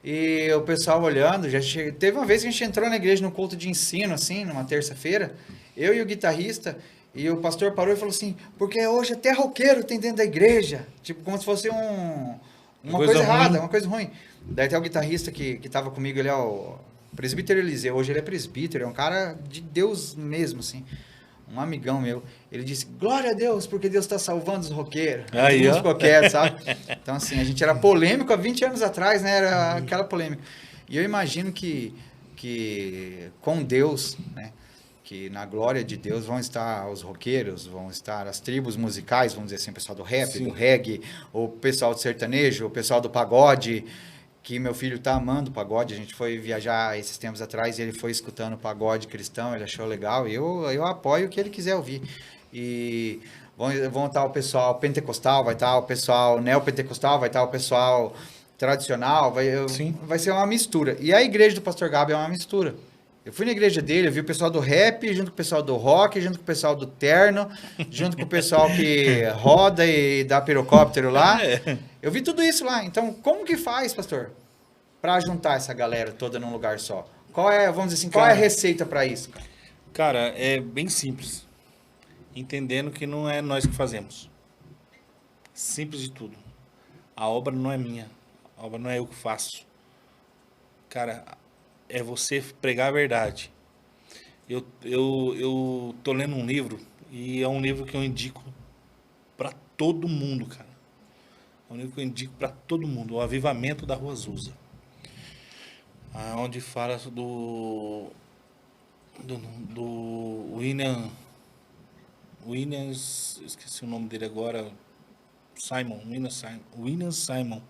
E o pessoal olhando, teve uma vez que a gente entrou na igreja no culto de ensino, assim, numa terça-feira, eu e o guitarrista, e o pastor parou e falou assim, porque hoje até roqueiro tem dentro da igreja, tipo, como se fosse uma coisa errada, ruim. uma coisa ruim. Daí até o guitarrista que tava comigo, ele é o presbítero Eliseu, hoje ele é presbítero, é um cara de Deus mesmo, assim. Um amigão meu, ele disse, glória a Deus, porque Deus está salvando os roqueiros. Aí, Todo mundo ó. ficou quieto, sabe? Então, assim, a gente era polêmico há 20 anos atrás, né? Era aquela polêmica. E eu imagino que com Deus, né? Que na glória de Deus vão estar os roqueiros, vão estar as tribos musicais, vamos dizer assim, o pessoal do rap, Sim. do reggae, o pessoal do sertanejo, o pessoal do pagode, que meu filho tá amando pagode. A gente foi viajar esses tempos atrás e ele foi escutando pagode cristão, ele achou legal e eu apoio o que ele quiser ouvir. E vão estar o pessoal pentecostal, vai estar o pessoal neopentecostal, vai estar o pessoal tradicional, Sim. vai ser uma mistura. E a igreja do pastor Gabi é uma mistura. Eu fui na igreja dele, eu vi o pessoal do rap, junto com o pessoal do rock, junto com o pessoal do terno, junto com o pessoal que roda e dá pirocóptero lá. Eu vi tudo isso lá. Então, como que faz, pastor, para juntar essa galera toda num lugar só? Vamos dizer assim, qual é a receita para isso? Cara, é bem simples. Entendendo que não é nós que fazemos. Simples de tudo. A obra não é minha. A obra não é eu que faço. Cara, é você pregar a verdade. Eu tô lendo um livro e é um livro que eu indico para todo mundo, cara. É um livro que eu indico para todo mundo. O Avivamento da Rua Azusa. Onde fala do Williams, esqueci o nome dele agora, William Simon.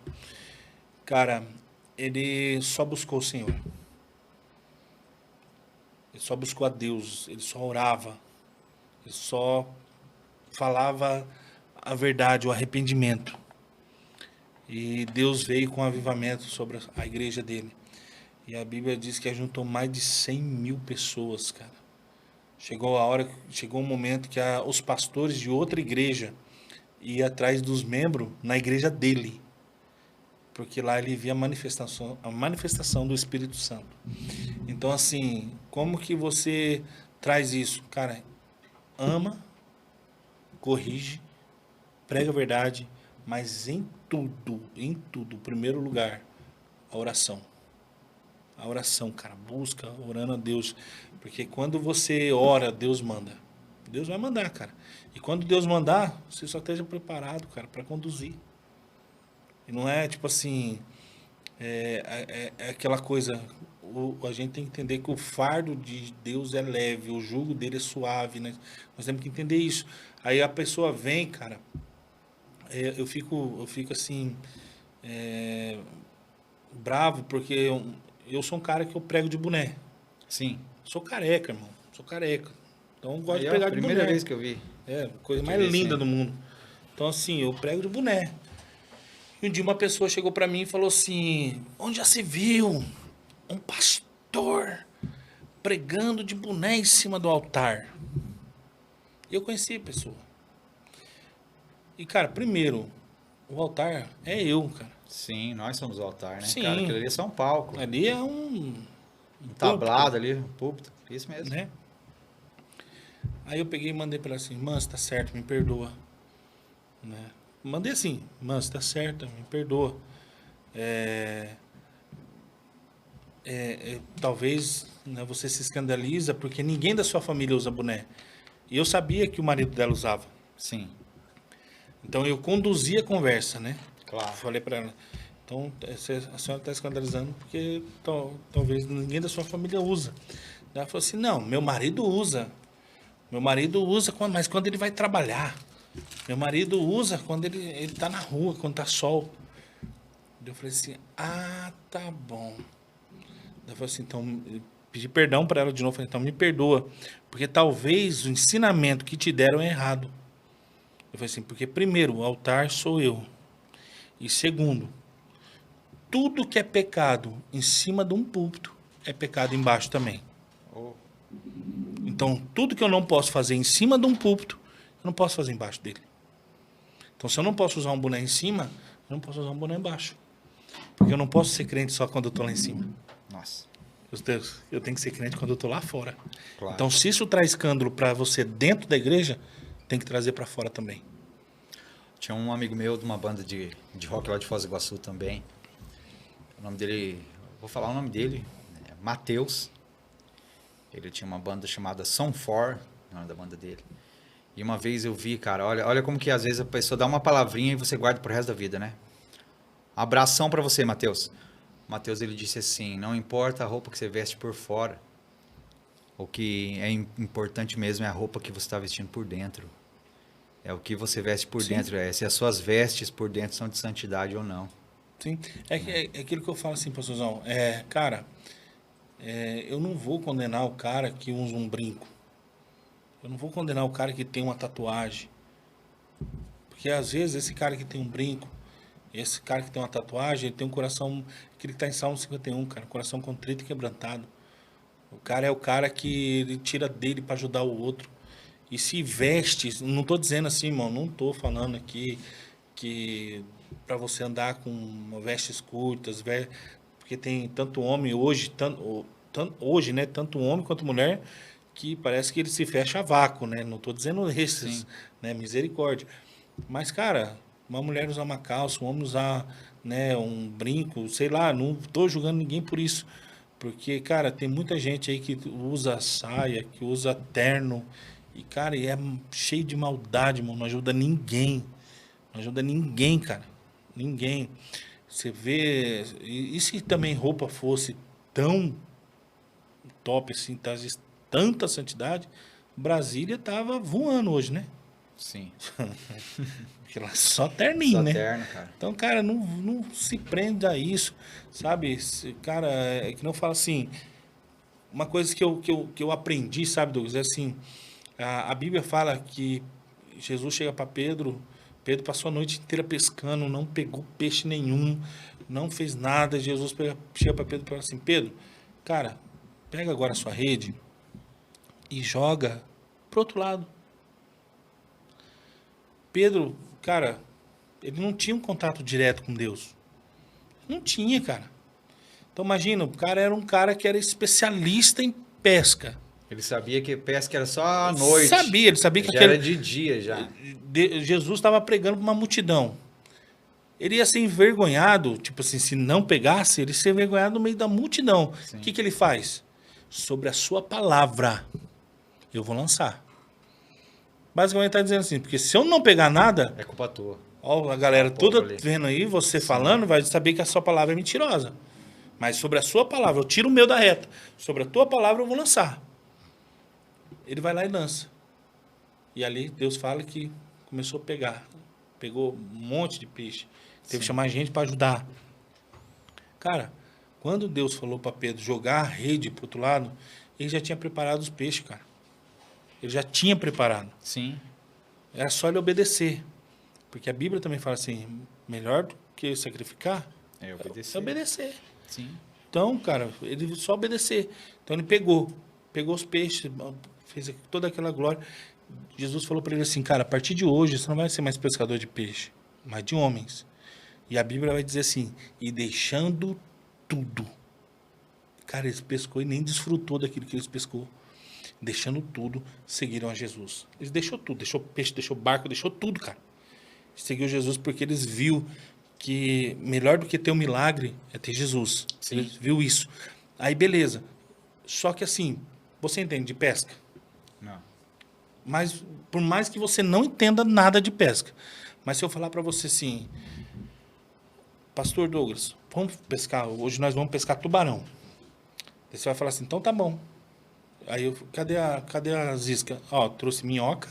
Cara, ele só buscou o Senhor. Ele só buscou a Deus, ele só orava, ele só falava a verdade, o arrependimento. E Deus veio com avivamento sobre a igreja dele. E a Bíblia diz que ajuntou mais de 100.000 pessoas, cara. Chegou um momento que os pastores de outra igreja iam atrás dos membros na igreja dele. Porque lá ele via a manifestação do Espírito Santo. Então, assim, como que você traz isso? Cara, ama, corrige, prega a verdade, mas em tudo, primeiro lugar, a oração. A oração, cara, busca, orando a Deus. Porque quando você ora, Deus manda. Deus vai mandar, cara. E quando Deus mandar, você só esteja preparado, cara, para conduzir. E não é tipo assim, é aquela coisa, a gente tem que entender que o fardo de Deus é leve, o jugo dele é suave, né? Nós temos que entender isso. Aí a pessoa vem, cara, eu fico assim, bravo, porque eu sou um cara que eu prego de boné. Sim. Sou careca, irmão. Sou careca. Então eu gosto Aí de é pregar a de primeira boné. vez que eu vi. É, a coisa Te mais vi linda assim. do mundo. Então, assim, eu prego de boné. E um dia uma pessoa chegou pra mim e falou assim: onde já se viu um pastor pregando de boné em cima do altar? E eu conheci a pessoa. E, cara, primeiro, o altar é eu, cara. Sim, nós somos o altar, né? Sim. Cara, aquilo ali é só um palco. Ali é um Um tablado ali, um púlpito. Isso mesmo. né? Aí eu peguei e mandei pra ela assim: Mãe, tá certo, me perdoa. Né? Mandei assim: Mãe, tá certo, me perdoa. Talvez, né, você se escandaliza porque ninguém da sua família usa boné. E eu sabia que o marido dela usava. Sim. Então eu conduzi a conversa, né? Claro. Falei para ela: então a senhora está escandalizando porque talvez ninguém da sua família usa. Ela falou assim: não, meu marido usa. Meu marido usa, mas quando ele vai trabalhar. Meu marido usa quando ele está na rua, quando está sol. Eu falei assim: ah, tá bom. Ela falou assim: então, eu pedi perdão para ela de novo. Falei: então, me perdoa, porque talvez o ensinamento que te deram é errado. Eu falei assim: porque primeiro, o altar sou eu. E segundo, tudo que é pecado em cima de um púlpito é pecado embaixo também. Oh. Então, tudo que eu não posso fazer em cima de um púlpito, eu não posso fazer embaixo dele. Então, se eu não posso usar um boné em cima, eu não posso usar um boné embaixo. Porque eu não posso ser crente só quando eu estou lá em cima. Nossa. Eu tenho que ser crente quando eu estou lá fora. Claro. Então, se isso traz escândalo para você dentro da igreja, tem que trazer para fora também. Tinha um amigo meu de uma banda de rock lá de Foz do Iguaçu também. O nome dele, vou falar o nome dele, é Matheus. Ele tinha uma banda chamada São For, o nome da banda dele. E uma vez eu vi, cara, olha como que às vezes a pessoa dá uma palavrinha e você guarda pro resto da vida, né? Abração pra você, Matheus. Matheus, ele disse assim: não importa a roupa que você veste por fora, o que é importante mesmo é a roupa que você está vestindo por dentro. É o que você veste por Sim. dentro, se as suas vestes por dentro são de santidade ou não. Sim. É aquilo que eu falo assim, pastorzão. Cara, eu não vou condenar o cara que usa um brinco. Eu não vou condenar o cara que tem uma tatuagem. Porque às vezes esse cara que tem um brinco, esse cara que tem uma tatuagem, ele tem um coração, aquele que está em Salmo 51, cara, coração contrito e quebrantado. O cara é o cara que ele tira dele para ajudar o outro. E se veste, não estou dizendo assim, irmão, não estou falando aqui que para você andar com vestes curtas, porque tem tanto homem hoje, hoje, né, tanto homem quanto mulher, que parece que ele se fecha a vácuo, né? Não estou dizendo esses, Sim. né, misericórdia. Mas, cara, uma mulher usar uma calça, um homem usar, né, um brinco, sei lá, não estou julgando ninguém por isso. Porque, cara, tem muita gente aí que usa saia, que usa terno. E, cara, é cheio de maldade, mano. Não ajuda ninguém. Não ajuda ninguém, cara. Ninguém. Você vê. E se também roupa fosse tão top assim, tanta santidade, Brasília tava voando hoje, né? Sim. Porque lá só terninho, Só né? terno, cara. Então, cara, não se prenda a isso, sabe? Cara, é que não fala assim. Uma coisa que eu aprendi, sabe, Douglas, é assim. A Bíblia fala que Jesus chega para Pedro. Pedro passou a noite inteira pescando, não pegou peixe nenhum, não fez nada. Jesus chega para Pedro e fala assim: Pedro, cara, pega agora a sua rede e joga pro outro lado. Pedro, cara, ele não tinha um contato direto com Deus. Não tinha, cara. Então imagina, o cara era um cara que era especialista em pesca. Ele sabia que pesca era só à noite. Ele sabia que já era de dia já. Jesus estava pregando para uma multidão. Ele ia ser envergonhado, tipo assim, se não pegasse, ele ia ser envergonhado no meio da multidão. O que ele faz? Sobre a sua palavra, eu vou lançar. Basicamente está dizendo assim, porque se eu não pegar nada... É culpa tua. Ó, a galera toda vendo aí, você falando, vai saber que a sua palavra é mentirosa. Mas sobre a sua palavra, eu tiro o meu da reta. Sobre a tua palavra, eu vou lançar. Ele vai lá e lança. E ali, Deus fala que começou a pegar. Pegou um monte de peixe. Teve que chamar gente para ajudar. Cara, quando Deus falou para Pedro jogar a rede pro outro lado, ele já tinha preparado os peixes, cara. Ele já tinha preparado. Sim. Era só ele obedecer. Porque a Bíblia também fala assim, melhor do que sacrificar é obedecer. É obedecer. Sim. Então, cara, ele só obedecer. Então ele pegou os peixes, fez toda aquela glória. Jesus falou para ele assim, cara, a partir de hoje você não vai ser mais pescador de peixe, mas de homens. E a Bíblia vai dizer assim, e deixando tudo. Cara, eles pescou e nem desfrutou daquilo que eles pescou. Deixando tudo, seguiram a Jesus. Eles deixou tudo, deixou peixe, deixou barco, deixou tudo, cara. Seguiu Jesus porque eles viu que melhor do que ter um milagre é ter Jesus. Sim. Eles viu isso. Aí, beleza. Só que assim, você entende de pesca? Não. Mas, por mais que você não entenda nada de pesca, mas se eu falar para você assim, Pastor Douglas, vamos pescar, hoje nós vamos pescar tubarão. Aí você vai falar assim, então tá bom. Aí eu, cadê as iscas? Ó, trouxe minhoca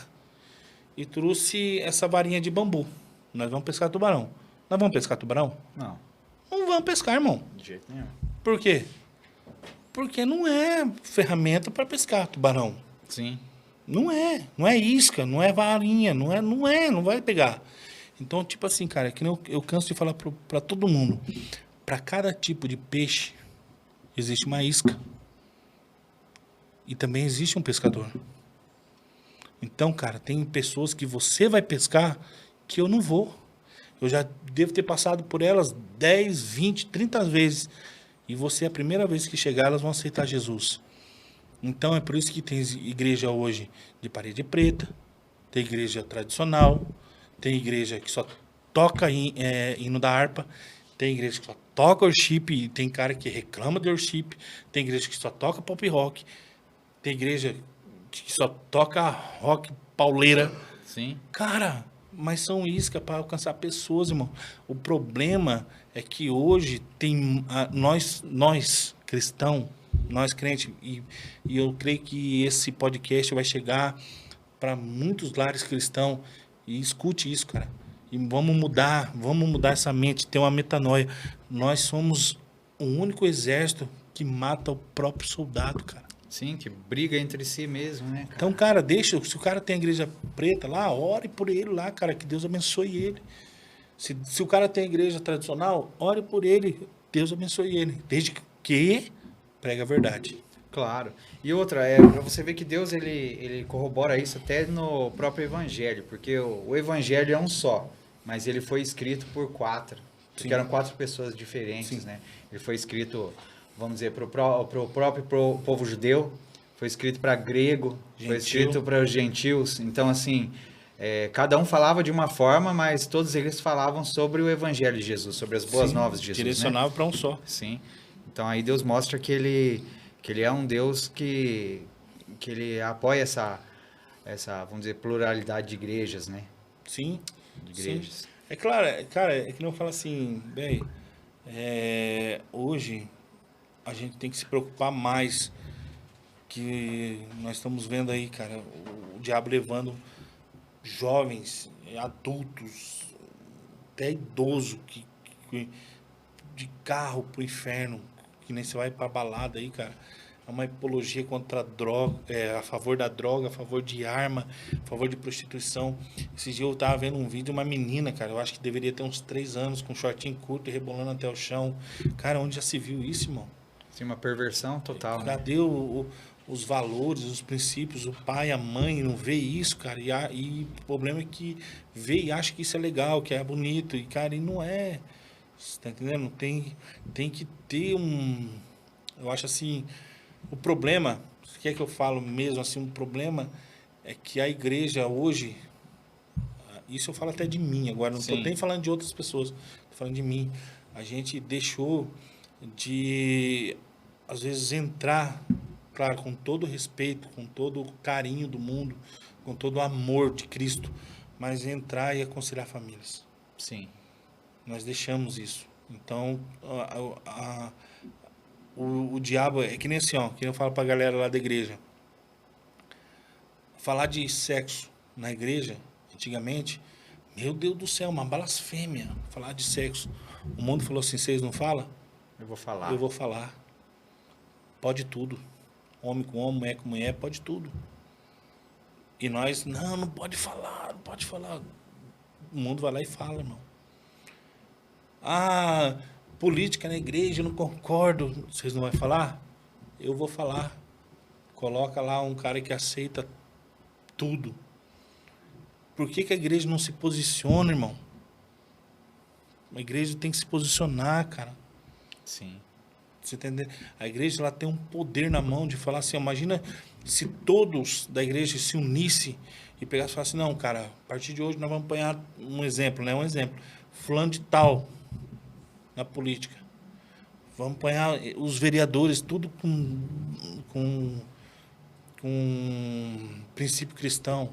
e trouxe essa varinha de bambu. Nós vamos pescar tubarão. Nós vamos pescar tubarão? Não. Não vamos pescar, irmão. De jeito nenhum. Por quê? Porque não é ferramenta para pescar tubarão. Sim. Não é isca, não é varinha, não vai pegar. Então, tipo assim, cara, que eu canso de falar para todo mundo, para cada tipo de peixe existe uma isca. E também existe um pescador. Então, cara, tem pessoas que você vai pescar que eu não vou. Eu já devo ter passado por elas 10, 20, 30 vezes. E você, a primeira vez que chegar, elas vão aceitar Jesus. Então, é por isso que tem igreja hoje de parede preta, tem igreja tradicional, tem igreja que só toca hino da harpa, tem igreja que só toca worship, e tem cara que reclama de worship, tem igreja que só toca pop rock, tem igreja que só toca rock pauleira. Sim. Cara, mas são iscas para alcançar pessoas, irmão. O problema é que hoje tem nós cristãos, nós crentes, e eu creio que esse podcast vai chegar para muitos lares cristãos. E escute isso, cara. E vamos mudar essa mente, ter uma metanoia. Nós somos o único exército que mata o próprio soldado, cara. Sim, que briga entre si mesmo, né, cara? Então, cara, se o cara tem a igreja preta lá, ore por ele lá, cara, que Deus abençoe ele. Se o cara tem a igreja tradicional, ore por ele, Deus abençoe ele. Desde que prega a verdade. Claro. E outra, para você ver que Deus ele corrobora isso até no próprio Evangelho, porque o Evangelho é um só, mas ele foi escrito por 4, porque Sim. eram 4 pessoas diferentes, Sim. né? Ele foi escrito, vamos dizer, para o próprio povo judeu, foi escrito para grego, foi escrito para os gentios. Então, assim, cada um falava de uma forma, mas todos eles falavam sobre o Evangelho de Jesus, sobre as boas novas de Jesus. Direcionava, né? para um só. Sim. Então, aí Deus mostra que ele é um Deus que ele apoia essa, vamos dizer, pluralidade de igrejas, né? Sim. De igrejas. Sim. É claro, cara, é que não fala assim, bem, hoje a gente tem que se preocupar mais, que nós estamos vendo aí, cara, o diabo levando jovens, adultos, até idoso, de carro pro inferno, que nem você vai pra balada aí, cara. É uma apologia contra a droga, a favor da droga, a favor de arma, a favor de prostituição. Esse dia eu tava vendo um vídeo de uma menina, cara, eu acho que deveria ter uns 3 anos, com um shortinho curto e rebolando até o chão. Cara, onde já se viu isso, irmão? Sim, uma perversão total. Cadê os valores, os princípios? O pai, a mãe não vê isso, cara. E o problema é que vê e acha que isso é legal, que é bonito. E, cara, e não é. Você tá entendendo? Tem que ter um... Eu acho assim, o problema, o que é que eu falo mesmo assim, o problema é que a igreja hoje, isso eu falo até de mim agora, não estou Sim. nem falando de outras pessoas, estou falando de mim. A gente deixou de, às vezes, entrar, claro, com todo o respeito, com todo o carinho do mundo, com todo o amor de Cristo, mas entrar e aconselhar famílias. Sim. Nós deixamos isso. Então, o diabo é que nem assim, ó, que eu falo pra galera lá da igreja. Falar de sexo na igreja, antigamente, meu Deus do céu, uma blasfêmia falar de sexo. O mundo falou assim, vocês não falam? Eu vou falar. Eu vou falar. Pode tudo. Homem com homem, mulher com mulher, pode tudo. E nós, não pode falar, não pode falar. O mundo vai lá e fala, irmão. Ah, política na igreja, eu não concordo. Vocês não vão falar? Eu vou falar. Coloca lá um cara que aceita tudo. Por que a igreja não se posiciona, irmão? A igreja tem que se posicionar, cara. Sim. Você entende? A igreja ela tem um poder na mão de falar assim, imagina se todos da igreja se unissem e pegassem e falassem, não, cara, a partir de hoje nós vamos apanhar um exemplo, né? Um exemplo. Fulano de tal na política. Vamos apanhar os vereadores, tudo com princípio cristão.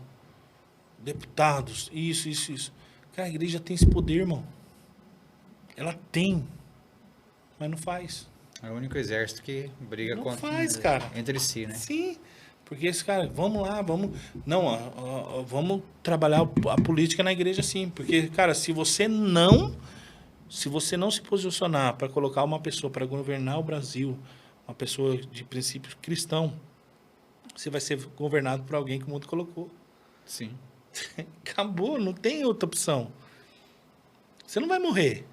Deputados, isso. Cara, a igreja tem esse poder, irmão. Ela tem, mas não faz. É o único exército que briga Não contra, faz, cara. entre si, né? Sim, porque esse cara, vamos lá, vamos... Não, vamos trabalhar a política na igreja sim, porque, cara, se você não se posicionar para colocar uma pessoa para governar o Brasil, uma pessoa de princípio cristão, você vai ser governado por alguém que o mundo colocou. Sim. Acabou, não tem outra opção. Você não vai morrer.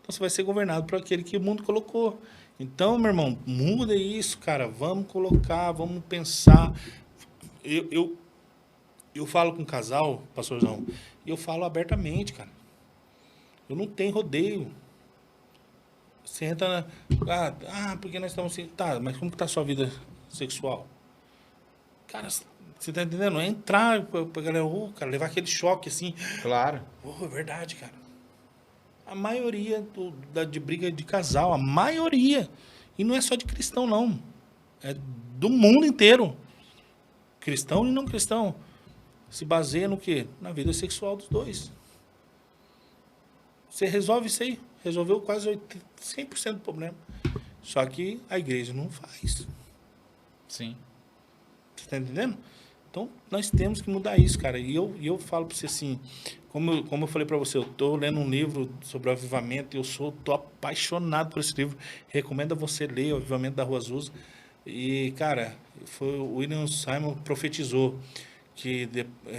Então você vai ser governado por aquele que o mundo colocou. Então, meu irmão, muda isso, cara. Vamos colocar, vamos pensar. Eu falo com o casal, pastorzão, e eu falo abertamente, cara. Eu não tenho rodeio. Você entra na... porque nós estamos assim... Tá, mas como que tá a sua vida sexual? Cara, você tá entendendo? É entrar pra galera, cara, levar aquele choque assim. Claro. É verdade, cara. A maioria de briga de casal, a maioria. E não é só de cristão, não. É do mundo inteiro. Cristão e não cristão. Se baseia no quê? Na vida sexual dos dois. Você resolve isso aí. Resolveu quase 100% do problema. Só que a igreja não faz. Sim. Você tá entendendo? Então, nós temos que mudar isso, cara. E eu falo para você assim, como eu falei para você, eu tô lendo um livro sobre o avivamento e tô apaixonado por esse livro. Recomendo a você ler o Avivamento da Rua Azusa. E, cara, o William Simon profetizou que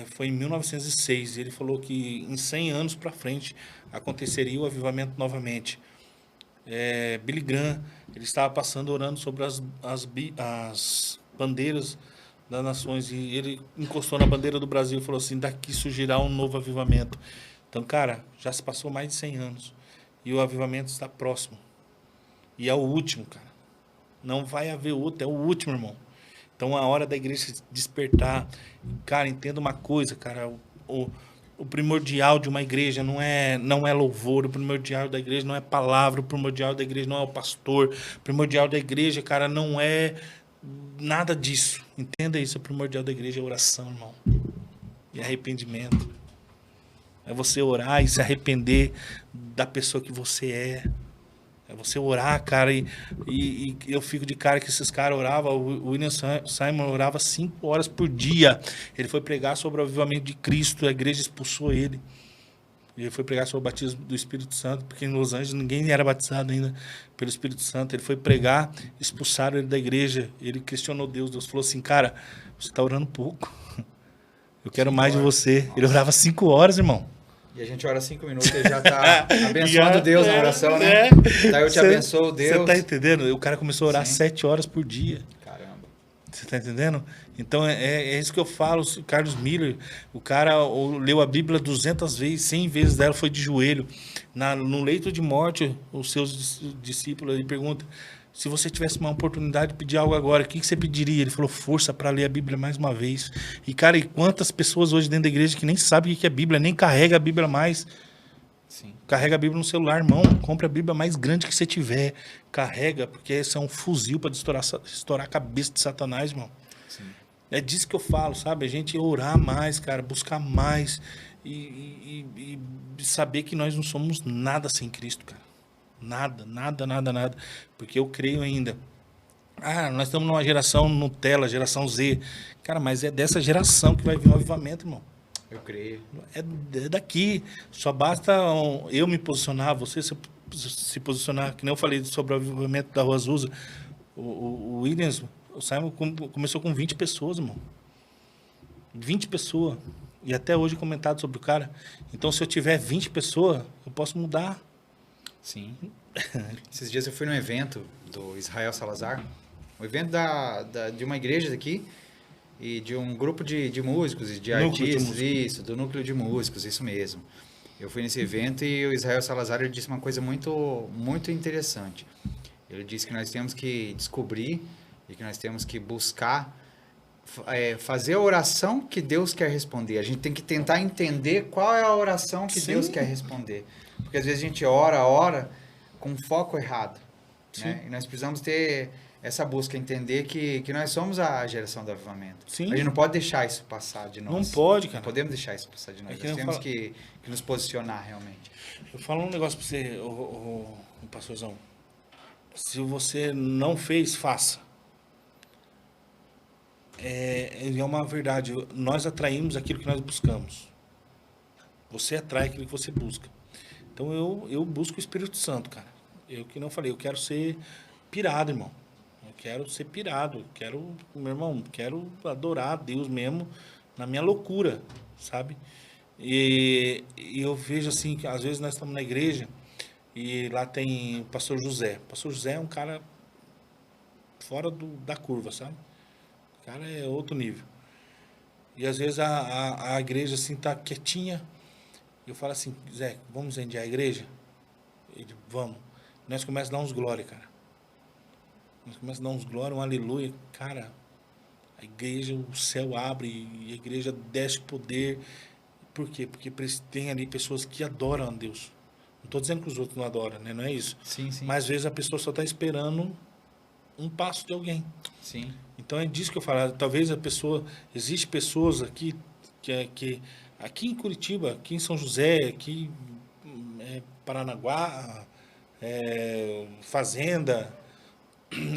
foi em 1906. Ele falou que em 100 anos para frente aconteceria o avivamento novamente. Billy Graham, ele estava passando orando sobre as bandeiras das nações e ele encostou na bandeira do Brasil e falou assim, daqui surgirá um novo avivamento. Então, cara, já se passou mais de 100 anos e o avivamento está próximo. E é o último, cara. Não vai haver outro, é o último, irmão. Então, a hora da igreja se despertar. Cara, entenda uma coisa, cara, o primordial de uma igreja não é louvor, o primordial da igreja não é palavra, o primordial da igreja não é o pastor, o primordial da igreja, cara, não é nada disso. Entenda isso, o primordial da igreja é oração, irmão. E arrependimento. É você orar e se arrepender da pessoa que você é. É você orar, cara, e eu fico de cara que esses caras oravam, o William Simon orava 5 horas por dia. Ele foi pregar sobre o avivamento de Cristo, a igreja expulsou ele. Ele foi pregar sobre o batismo do Espírito Santo, porque em Los Angeles ninguém era batizado ainda pelo Espírito Santo. Ele foi pregar, expulsaram ele da igreja, ele questionou Deus. Deus falou assim, cara, você está orando pouco. Eu quero mais de você. Ele orava 5 horas, irmão. E a gente ora 5 minutos e já está abençoando Deus na oração, né? Tá, eu te abençoo, Deus. Você tá entendendo? O cara começou a orar 7 horas por dia. Caramba. Você tá entendendo? Então é isso que eu falo. O Carlos Miller, o cara leu a Bíblia 200 vezes, 100 vezes dela foi de joelho. No leito de morte, os seus discípulos, ele pergunta: se você tivesse uma oportunidade de pedir algo agora, o que você pediria? Ele falou: força para ler a Bíblia mais uma vez. E, cara, e quantas pessoas hoje dentro da igreja que nem sabem o que é Bíblia, nem carrega a Bíblia mais. Sim. Carrega a Bíblia no celular, irmão. Compre a Bíblia mais grande que você tiver. Carrega, porque esse é um fuzil para estourar a cabeça de Satanás, irmão. Sim. É disso que eu falo, sabe? A gente orar mais, cara, buscar mais e saber que nós não somos nada sem Cristo, cara. Nada, nada, nada, nada. Porque eu creio ainda. Nós estamos numa geração Nutella, geração Z. Cara, mas é dessa geração que vai vir o avivamento, irmão. Eu creio. É daqui. Só basta eu me posicionar, você se posicionar. Que nem eu falei sobre o avivamento da Rua Azusa. O Williams, o Simon começou com 20 pessoas, irmão. 20 pessoas. E até hoje comentado sobre o cara. Então, se eu tiver 20 pessoas, eu posso mudar. Sim. Esses dias eu fui num evento do Israel Salazar. Um evento de uma igreja daqui. E de um grupo de músicos e de artistas, isso, do núcleo de músicos, isso mesmo. Eu fui nesse evento e o Israel Salazar ele disse uma coisa muito, muito interessante. Ele disse que nós temos que descobrir e que nós temos que buscar fazer a oração que Deus quer responder. A gente tem que tentar entender qual é a oração que Deus quer responder. Porque às vezes a gente ora com foco errado. Né? E nós precisamos ter essa busca, entender que nós somos a geração do avivamento. Sim. A gente não pode deixar isso passar de nós. Não pode, cara. Não podemos deixar isso passar de nós. Nós temos que nos posicionar realmente. Eu falo um negócio pra você, o pastorzão. Se você não fez, faça. É uma verdade. Nós atraímos aquilo que nós buscamos. Você atrai aquilo que você busca. Então eu busco o Espírito Santo, cara. Eu que não falei, eu quero ser pirado, irmão. Eu quero ser pirado. Meu irmão, quero adorar a Deus mesmo na minha loucura, sabe? E eu vejo assim, que às vezes nós estamos na igreja e lá tem o pastor José. O pastor José é um cara fora da curva, sabe? O cara é outro nível. E às vezes a igreja assim tá quietinha. Eu falo assim: Zé, vamos incendiar a igreja? Ele: vamos. Nós começamos a dar uns glória, cara. Nós começamos a dar uns glória, um aleluia. Cara, a igreja, o céu abre e a igreja desce poder. Por quê? Porque tem ali pessoas que adoram a Deus. Não estou dizendo que os outros não adoram, né? Não é isso. Sim, sim. Mas às vezes a pessoa só está esperando um passo de alguém. Sim. Então é disso que eu falo. Talvez a pessoa... Existem pessoas aqui aqui em Curitiba, aqui em São José, aqui Paranaguá, Fazenda.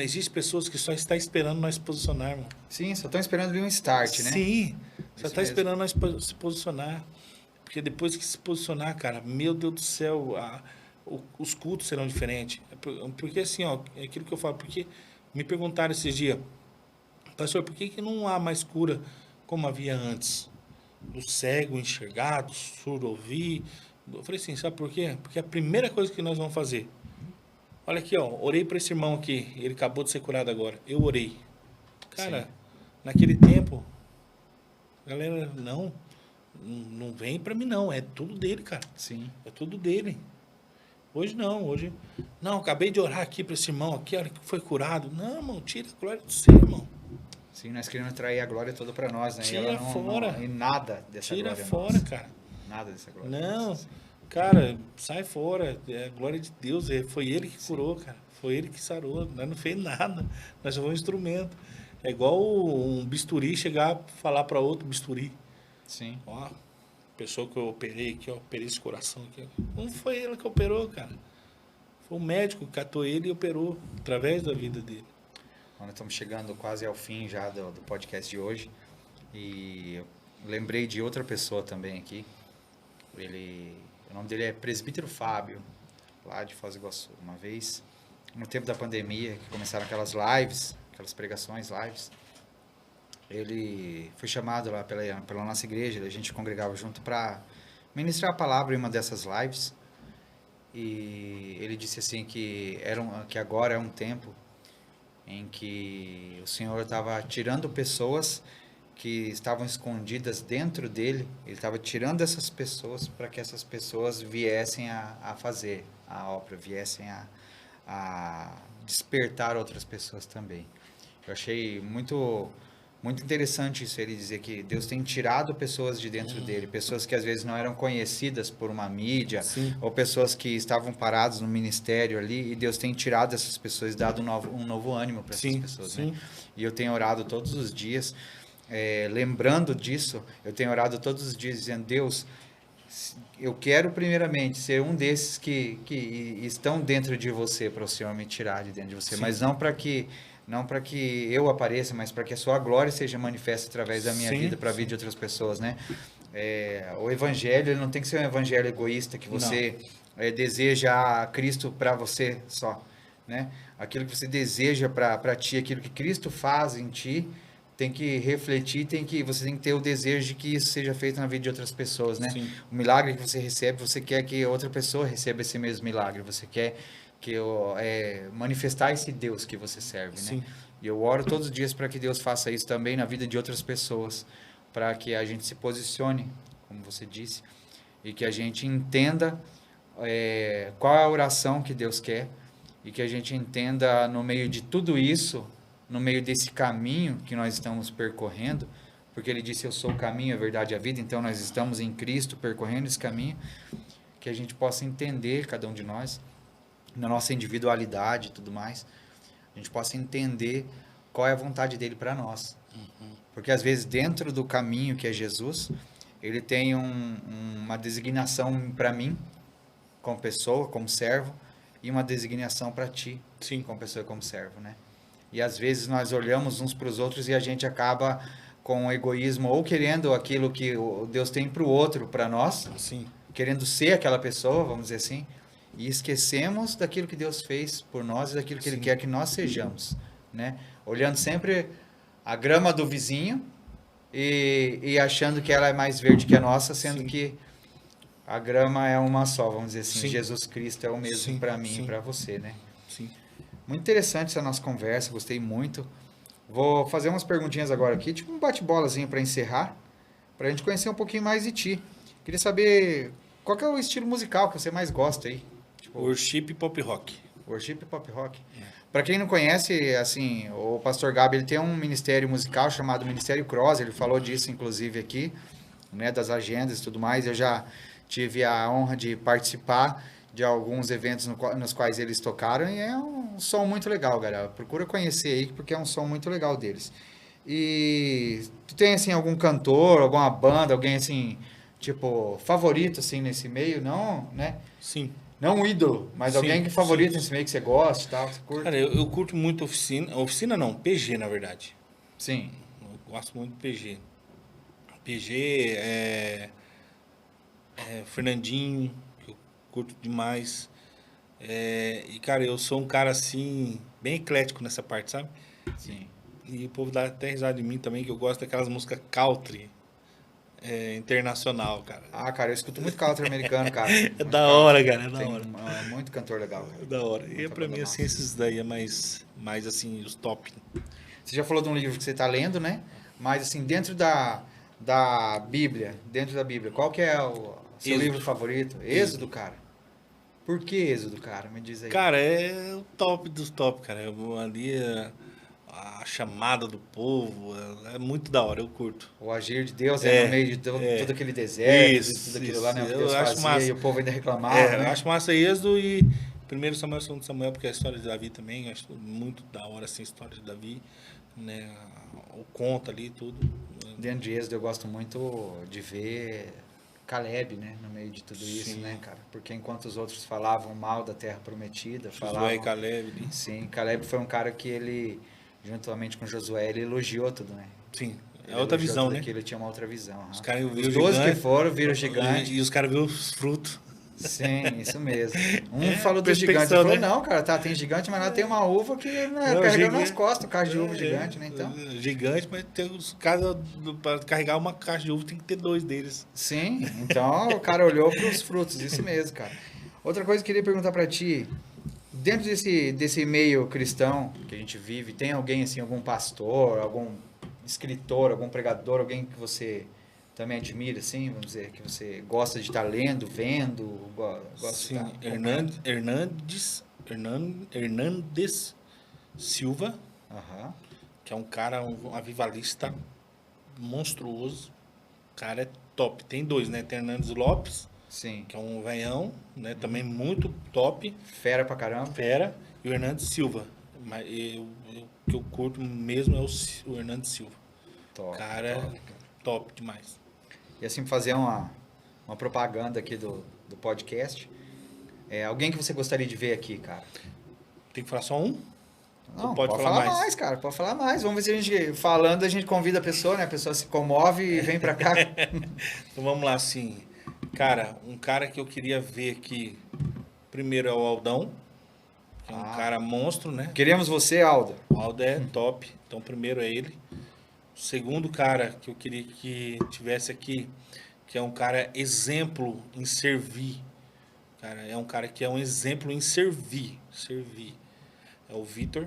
Existem pessoas que só estão esperando nós posicionar, irmão. Sim, só estão esperando vir um start, né? Sim, só está mesmo. esperando nós se posicionar. Porque depois que se posicionar, cara, meu Deus do céu, os cultos serão diferentes. Porque assim, ó, é aquilo que eu falo, porque me perguntaram esses dias: pastor, por que não há mais cura como havia antes? Do cego enxergar, do surdo ouvir. Eu falei assim: sabe por quê? Porque a primeira coisa que nós vamos fazer... Olha aqui, ó, orei para esse irmão aqui, ele acabou de ser curado agora. Eu orei. Cara, sim, naquele tempo, a galera, não vem para mim não, é tudo dele, cara. Sim. É tudo dele. Hoje não, não, acabei de orar aqui para esse irmão aqui, olha que foi curado. Não, irmão, tira a glória do céu, irmão. Sim, nós queremos trair a glória toda para nós, né? Tira fora. E nada dessa glória. Tira fora, nossa. Cara. Nada dessa glória. Não, nossa. Cara, sai fora. É a glória de Deus. Foi ele que curou, cara. Foi ele que sarou. Nós não fez nada. Nós só foi um instrumento. É igual um bisturi chegar e falar para outro bisturi. Sim. Ó, pessoa que eu operei aqui, ó, operei esse coração aqui. Não foi ele que operou, cara. Foi o médico que catou ele e operou através da vida dele. Nós estamos chegando quase ao fim já do podcast de hoje. E eu lembrei de outra pessoa também aqui. O nome dele é Presbítero Fábio, lá de Foz do Iguaçu. Uma vez, no tempo da pandemia, que começaram aquelas lives, aquelas pregações, lives, ele foi chamado lá pela nossa igreja, a gente congregava junto para ministrar a palavra em uma dessas lives. E ele disse assim que agora é um tempo em que o Senhor estava tirando pessoas que estavam escondidas dentro dele, ele estava tirando essas pessoas para que essas pessoas viessem a fazer a obra, viessem a despertar outras pessoas também. Eu achei muito interessante isso, ele dizer que Deus tem tirado pessoas de dentro dele, pessoas que às vezes não eram conhecidas por uma mídia, Sim. ou pessoas que estavam paradas no ministério ali, e Deus tem tirado essas pessoas e dado um novo ânimo para essas pessoas, sim. né? E eu tenho orado todos os dias, lembrando disso, eu tenho orado todos os dias dizendo, Deus, eu quero primeiramente ser um desses que estão dentro de você, para o Senhor me tirar de dentro de você, Sim. mas não para que eu apareça, mas para que a sua glória seja manifesta através da minha Sim, vida, para a vida de outras pessoas, né? O evangelho, ele não tem que ser um evangelho egoísta, que você deseja Cristo para você só, né? Aquilo que você deseja para ti, aquilo que Cristo faz em ti, tem que refletir, você tem que ter o desejo de que isso seja feito na vida de outras pessoas, né? Sim. O milagre que você recebe, você quer que outra pessoa receba esse mesmo milagre, você quer manifestar esse Deus que você serve, Sim. né? E eu oro todos os dias para que Deus faça isso também na vida de outras pessoas, para que a gente se posicione, como você disse, e que a gente entenda qual é a oração que Deus quer, e que a gente entenda no meio de tudo isso, no meio desse caminho que nós estamos percorrendo, porque ele disse, eu sou o caminho, a verdade e a vida, então nós estamos em Cristo percorrendo esse caminho, que a gente possa entender, cada um de nós, na nossa individualidade e tudo mais, a gente possa entender qual é a vontade dele para nós. Porque às vezes dentro do caminho que é Jesus, ele tem uma designação para mim, como pessoa, como servo, e uma designação para ti, Sim. como pessoa e como servo, né? E às vezes nós olhamos uns para os outros e a gente acaba com o egoísmo ou querendo aquilo que Deus tem para o outro, para nós, Sim. querendo ser aquela pessoa, vamos dizer assim, e esquecemos daquilo que Deus fez por nós e daquilo que Ele quer que nós sejamos, né? Olhando sempre a grama do vizinho e achando que ela é mais verde que a nossa, sendo que a grama é uma só, vamos dizer assim. Sim. Jesus Cristo é o mesmo para mim e para você, né? Sim. Muito interessante essa nossa conversa, gostei muito. Vou fazer umas perguntinhas agora aqui, tipo um bate-bolazinho para encerrar, para a gente conhecer um pouquinho mais de ti. Queria saber qual que é o estilo musical que você mais gosta aí? Tipo, Worship e pop rock. worship e pop rock. Para quem não conhece, assim, o Pastor Gabi, ele tem um ministério musical chamado Ministério Cross, ele falou disso inclusive aqui, né, das agendas e tudo mais. Eu já tive a honra de participar de alguns eventos nos quais eles tocaram e é um som muito legal, galera. Procura conhecer aí, porque é um som muito legal deles. E tu tem, assim, algum cantor, alguma banda, alguém, assim, tipo, favorito, assim, nesse meio? Não, né? Sim. Não um ídolo, mas Sim, alguém que favorito sim. nesse meio que você gosta e tal, que você curte? Cara, eu curto muito Oficina. Oficina não, PG, na verdade. Sim. Eu gosto muito do PG. PG, Fernandinho, que eu curto demais. E, cara, eu sou um cara, assim, bem eclético nessa parte, sabe? Sim. E o povo dá até risada de mim também, que eu gosto daquelas músicas country, internacional, cara. Ah, cara, eu escuto muito country americano, cara. É Muito da country. hora, cara, é da Tem hora. muito cantor legal, cara. É da hora. E Muita pra banda mim, assim, massa. esses daí é mais assim, os top. Você já falou de um livro que você está lendo, né? Mas, assim, dentro da Bíblia, qual que é o seu Êxodo. livro favorito? Êxodo, cara. Por que Êxodo, cara? Me diz aí. Cara, é o top dos top, cara. Ali, a chamada do povo, é muito da hora, eu curto. O agir de Deus É, no meio de todo é. aquele deserto, Isso, de tudo aquilo isso. lá, né? O que Eu Deus acho fazia massa. e o povo ainda reclamava, Eu né? acho massa Êxodo e 1 Samuel, 2 Samuel, porque é a história de Davi também, eu acho muito da hora, assim, a história de Davi, né? O conto ali, tudo. Dentro de Êxodo eu gosto muito de ver Caleb, né? No meio de tudo isso, Sim. né, cara? Porque enquanto os outros falavam mal da Terra Prometida, Josué falavam... e Caleb. Sim, Caleb foi um cara que ele, juntamente com Josué, ele elogiou tudo, né? Sim, é Ele outra elogiou visão, tudo né? aquilo, ele tinha uma outra visão. Aham. Os caras Os viram 12 que gigante, foram viram gigante. e os caras viram os frutos. Sim, isso mesmo. Um falou do perspectiva, gigante, ele falou, né? não, cara, tá, tem gigante, mas lá tem uma uva que né, Não, carregando gigante. nas costas, o caixa de uva gigante, né? Então, Gigante, mas tem os caras, para carregar uma caixa de uva, tem que ter 2 deles. sim, então o cara olhou para os frutos, isso mesmo, cara. Outra coisa que eu queria perguntar para ti, Dentro desse meio cristão que a gente vive, tem alguém assim, algum pastor, algum escritor, algum pregador, alguém que você também admira, assim, vamos dizer, que você gosta de estar lendo, vendo, gosta de Sim, estar acompanhando? Hernandes Silva, Aham, que é um cara, um avivalista monstruoso. O cara é top. Tem dois, né? Tem Hernandes Lopes, sim. que é um veião, né? Também muito top, Fera pra caramba. fera. E o Hernandes Silva. Mas o que eu curto mesmo é o Hernandes Silva. O Top, cara top, é cara. top demais. E assim, fazer uma propaganda aqui do podcast. Alguém que você gostaria de ver aqui, cara? Tem que falar só um? Ou Não, pode pode falar falar mais? mais, cara, pode falar mais. Vamos ver se a gente, falando, a gente convida a pessoa, né? A pessoa se comove e vem pra cá. Então vamos lá, assim. Cara, um cara que eu queria ver aqui, primeiro é o Aldão, que é um Ah, cara monstro, né? queremos você, Aldo. O Aldo é top, então primeiro é ele. O segundo cara que eu queria que tivesse aqui, que é um cara exemplo em servir. Cara, é um cara que é um exemplo em servir. É o Vitor,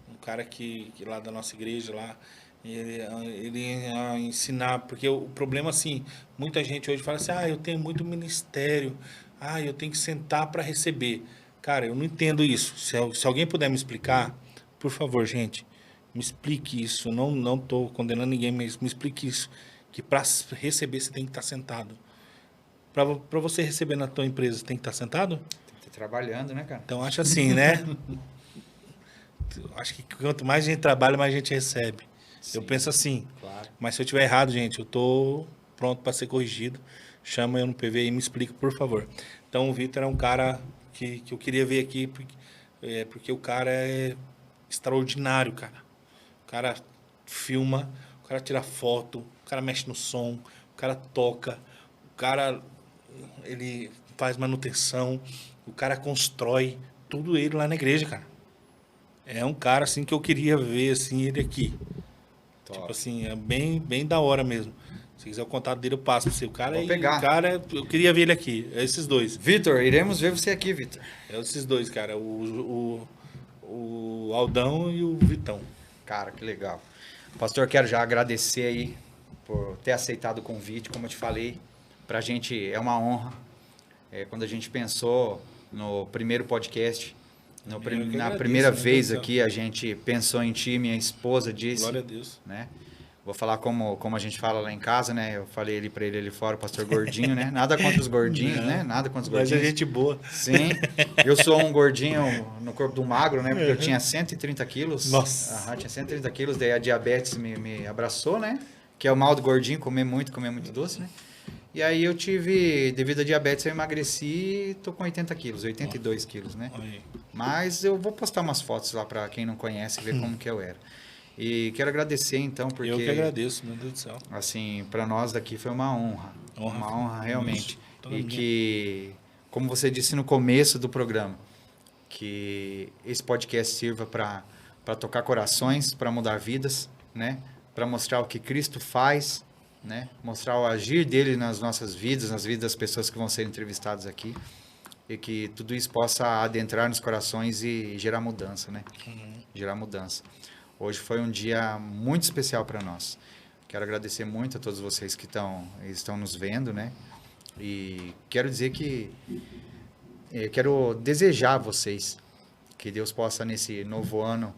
um cara que lá da nossa igreja lá, ele ensinar, porque o problema assim, muita gente hoje fala assim: "Ah, eu tenho muito ministério. Ah, eu tenho que sentar para receber". Cara, eu não entendo isso. Se alguém puder me explicar, por favor, gente, me explique isso. Não tô condenando ninguém, mas me explique isso, que para receber você tem que estar sentado. Para você receber na tua empresa, você tem que estar sentado? Tem que estar trabalhando, né, cara? Então acho assim, né? Acho que quanto mais a gente trabalha, mais a gente recebe. Eu Sim, penso assim. claro. Mas se eu tiver errado, gente, eu tô pronto para ser corrigido. Chama eu no PV e me explica, por favor. Então o Vitor é um cara que eu queria ver aqui, porque o cara é extraordinário, cara. O cara filma, o cara tira foto, o cara mexe no som, o cara toca, o cara ele faz manutenção, o cara constrói, tudo ele lá na igreja, cara. É um cara assim que eu queria ver assim ele aqui. Tipo Top. assim, é bem da hora mesmo. Se quiser o contato dele, eu passo pra você. O cara Vou aí, pegar. eu queria ver ele aqui. É esses dois. Vitor, iremos ver você aqui, Vitor. É esses dois, cara. O Aldão e o Vitão. Cara, que legal. Pastor, quero já agradecer aí por ter aceitado o convite. Como eu te falei, pra gente é uma honra. Quando a gente pensou no primeiro podcast, Eu que na agradeço, primeira meu Deus vez do céu. aqui, a gente pensou em ti, minha esposa disse, Glória a Deus. né? Vou falar como a gente fala lá em casa, né? Eu falei ali pra ele ali fora, o pastor gordinho, né? Nada contra os gordinhos, né? Nada contra os Mas é gordinhos. gente boa. Sim, eu sou um gordinho no corpo do magro, né? Porque eu tinha 130 quilos. Nossa. Aham, tinha 130 quilos, daí a diabetes me abraçou, né? Que é o mal do gordinho, comer muito doce, né? E aí eu tive, devido à diabetes, eu emagreci e tô com 80 quilos, 82 quilos, né? Olha aí. Mas eu vou postar umas fotos lá pra quem não conhece, ver como que eu era. E quero agradecer então, porque... Eu que agradeço, meu Deus do céu. Assim, para nós daqui foi uma honra. Uma honra realmente. Isso, toda E minha. que, como você disse no começo do programa, que esse podcast sirva para tocar corações, para mudar vidas, né? Para mostrar o que Cristo faz, né? Mostrar o agir dele nas nossas vidas, nas vidas das pessoas que vão ser entrevistadas aqui. E que tudo isso possa adentrar nos corações e gerar mudança, né? Gerar mudança. Hoje foi um dia muito especial para nós. Quero agradecer muito a todos vocês que estão nos vendo, né? E quero dizer que quero desejar a vocês que Deus possa nesse novo ano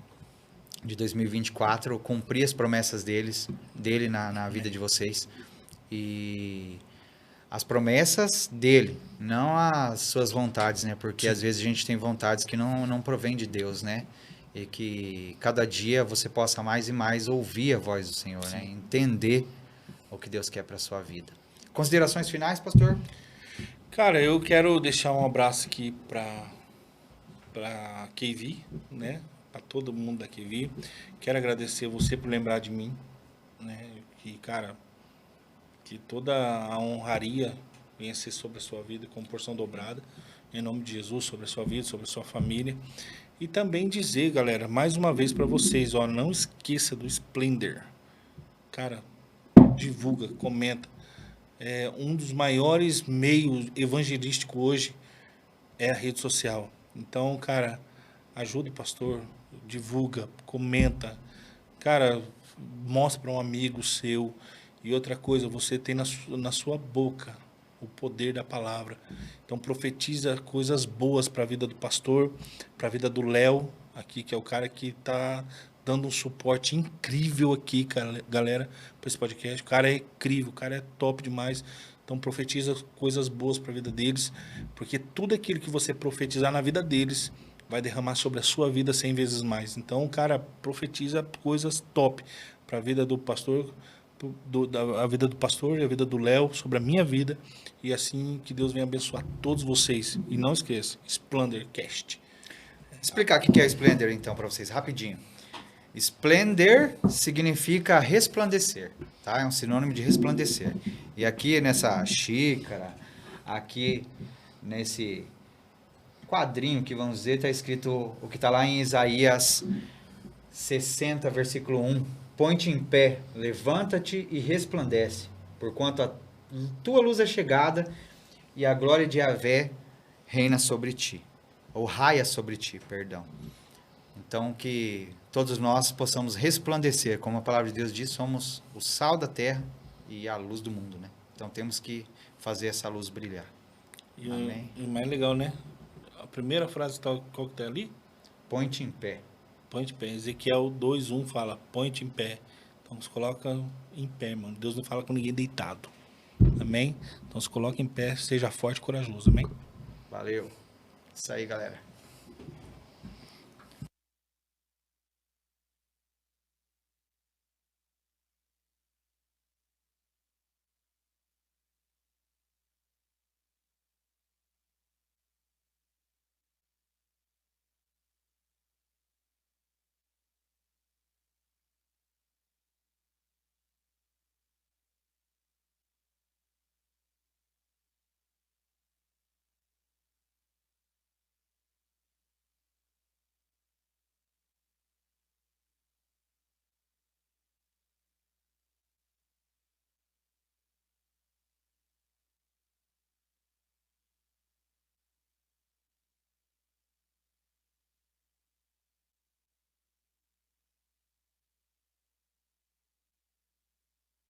de 2024 cumprir as promessas dele na vida de vocês e as promessas dele, não as suas vontades, né? Porque às vezes a gente tem vontades que não provém de Deus, né? E que cada dia você possa mais e mais ouvir a voz do Senhor, né? Entender o que Deus quer para sua vida. Considerações finais, pastor? Cara, eu quero deixar um abraço aqui para KV, né? Para todo mundo da KV. Quero agradecer você por lembrar de mim, né? Que, cara, que toda a honraria venha ser sobre a sua vida com porção dobrada, em nome de Jesus, sobre a sua vida, sobre a sua família. E também dizer, galera, mais uma vez para vocês, ó, não esqueça do Splendor. Cara, divulga, comenta. Um dos maiores meios evangelísticos hoje é a rede social. Então, cara, ajuda o pastor, divulga, comenta. Cara, mostra para um amigo seu. E outra coisa, você tem na sua boca o poder da palavra. Então, profetiza coisas boas para a vida do pastor, para a vida do Léo, aqui, que é o cara que está dando um suporte incrível aqui, cara, galera, para esse podcast. O cara é incrível, o cara é top demais. Então, profetiza coisas boas para a vida deles, porque tudo aquilo que você profetizar na vida deles vai derramar sobre a sua vida 100 vezes mais. Então, cara, profetiza coisas top para a vida do pastor, a vida do pastor e a vida do Léo, sobre a minha vida. E assim que Deus venha abençoar todos vocês. E não esqueça, Splendorcast. Explicar o que é Splendor, então, para vocês, rapidinho. Splendor significa resplandecer, tá? É um sinônimo de resplandecer. E aqui nessa xícara, aqui nesse quadrinho que vamos dizer, está escrito o que está lá em Isaías 60, versículo 1. Põe-te em pé, levanta-te e resplandece, porquanto a tua luz é chegada e a glória de Yahvé reina sobre ti. Ou raia sobre ti, perdão. Então, que todos nós possamos resplandecer, como a palavra de Deus diz, somos o sal da terra e a luz do mundo, né? Então, temos que fazer essa luz brilhar. Amém? E o mais legal, né? A primeira frase, qual que tá ali? Põe-te em pé. Põe-te em pé. Ezequiel 2:1 fala, põe-te em pé. Então, se coloca em pé, mano. Deus não fala com ninguém deitado. Amém? Então, se coloca em pé, seja forte e corajoso. Amém? Valeu. Isso aí, galera.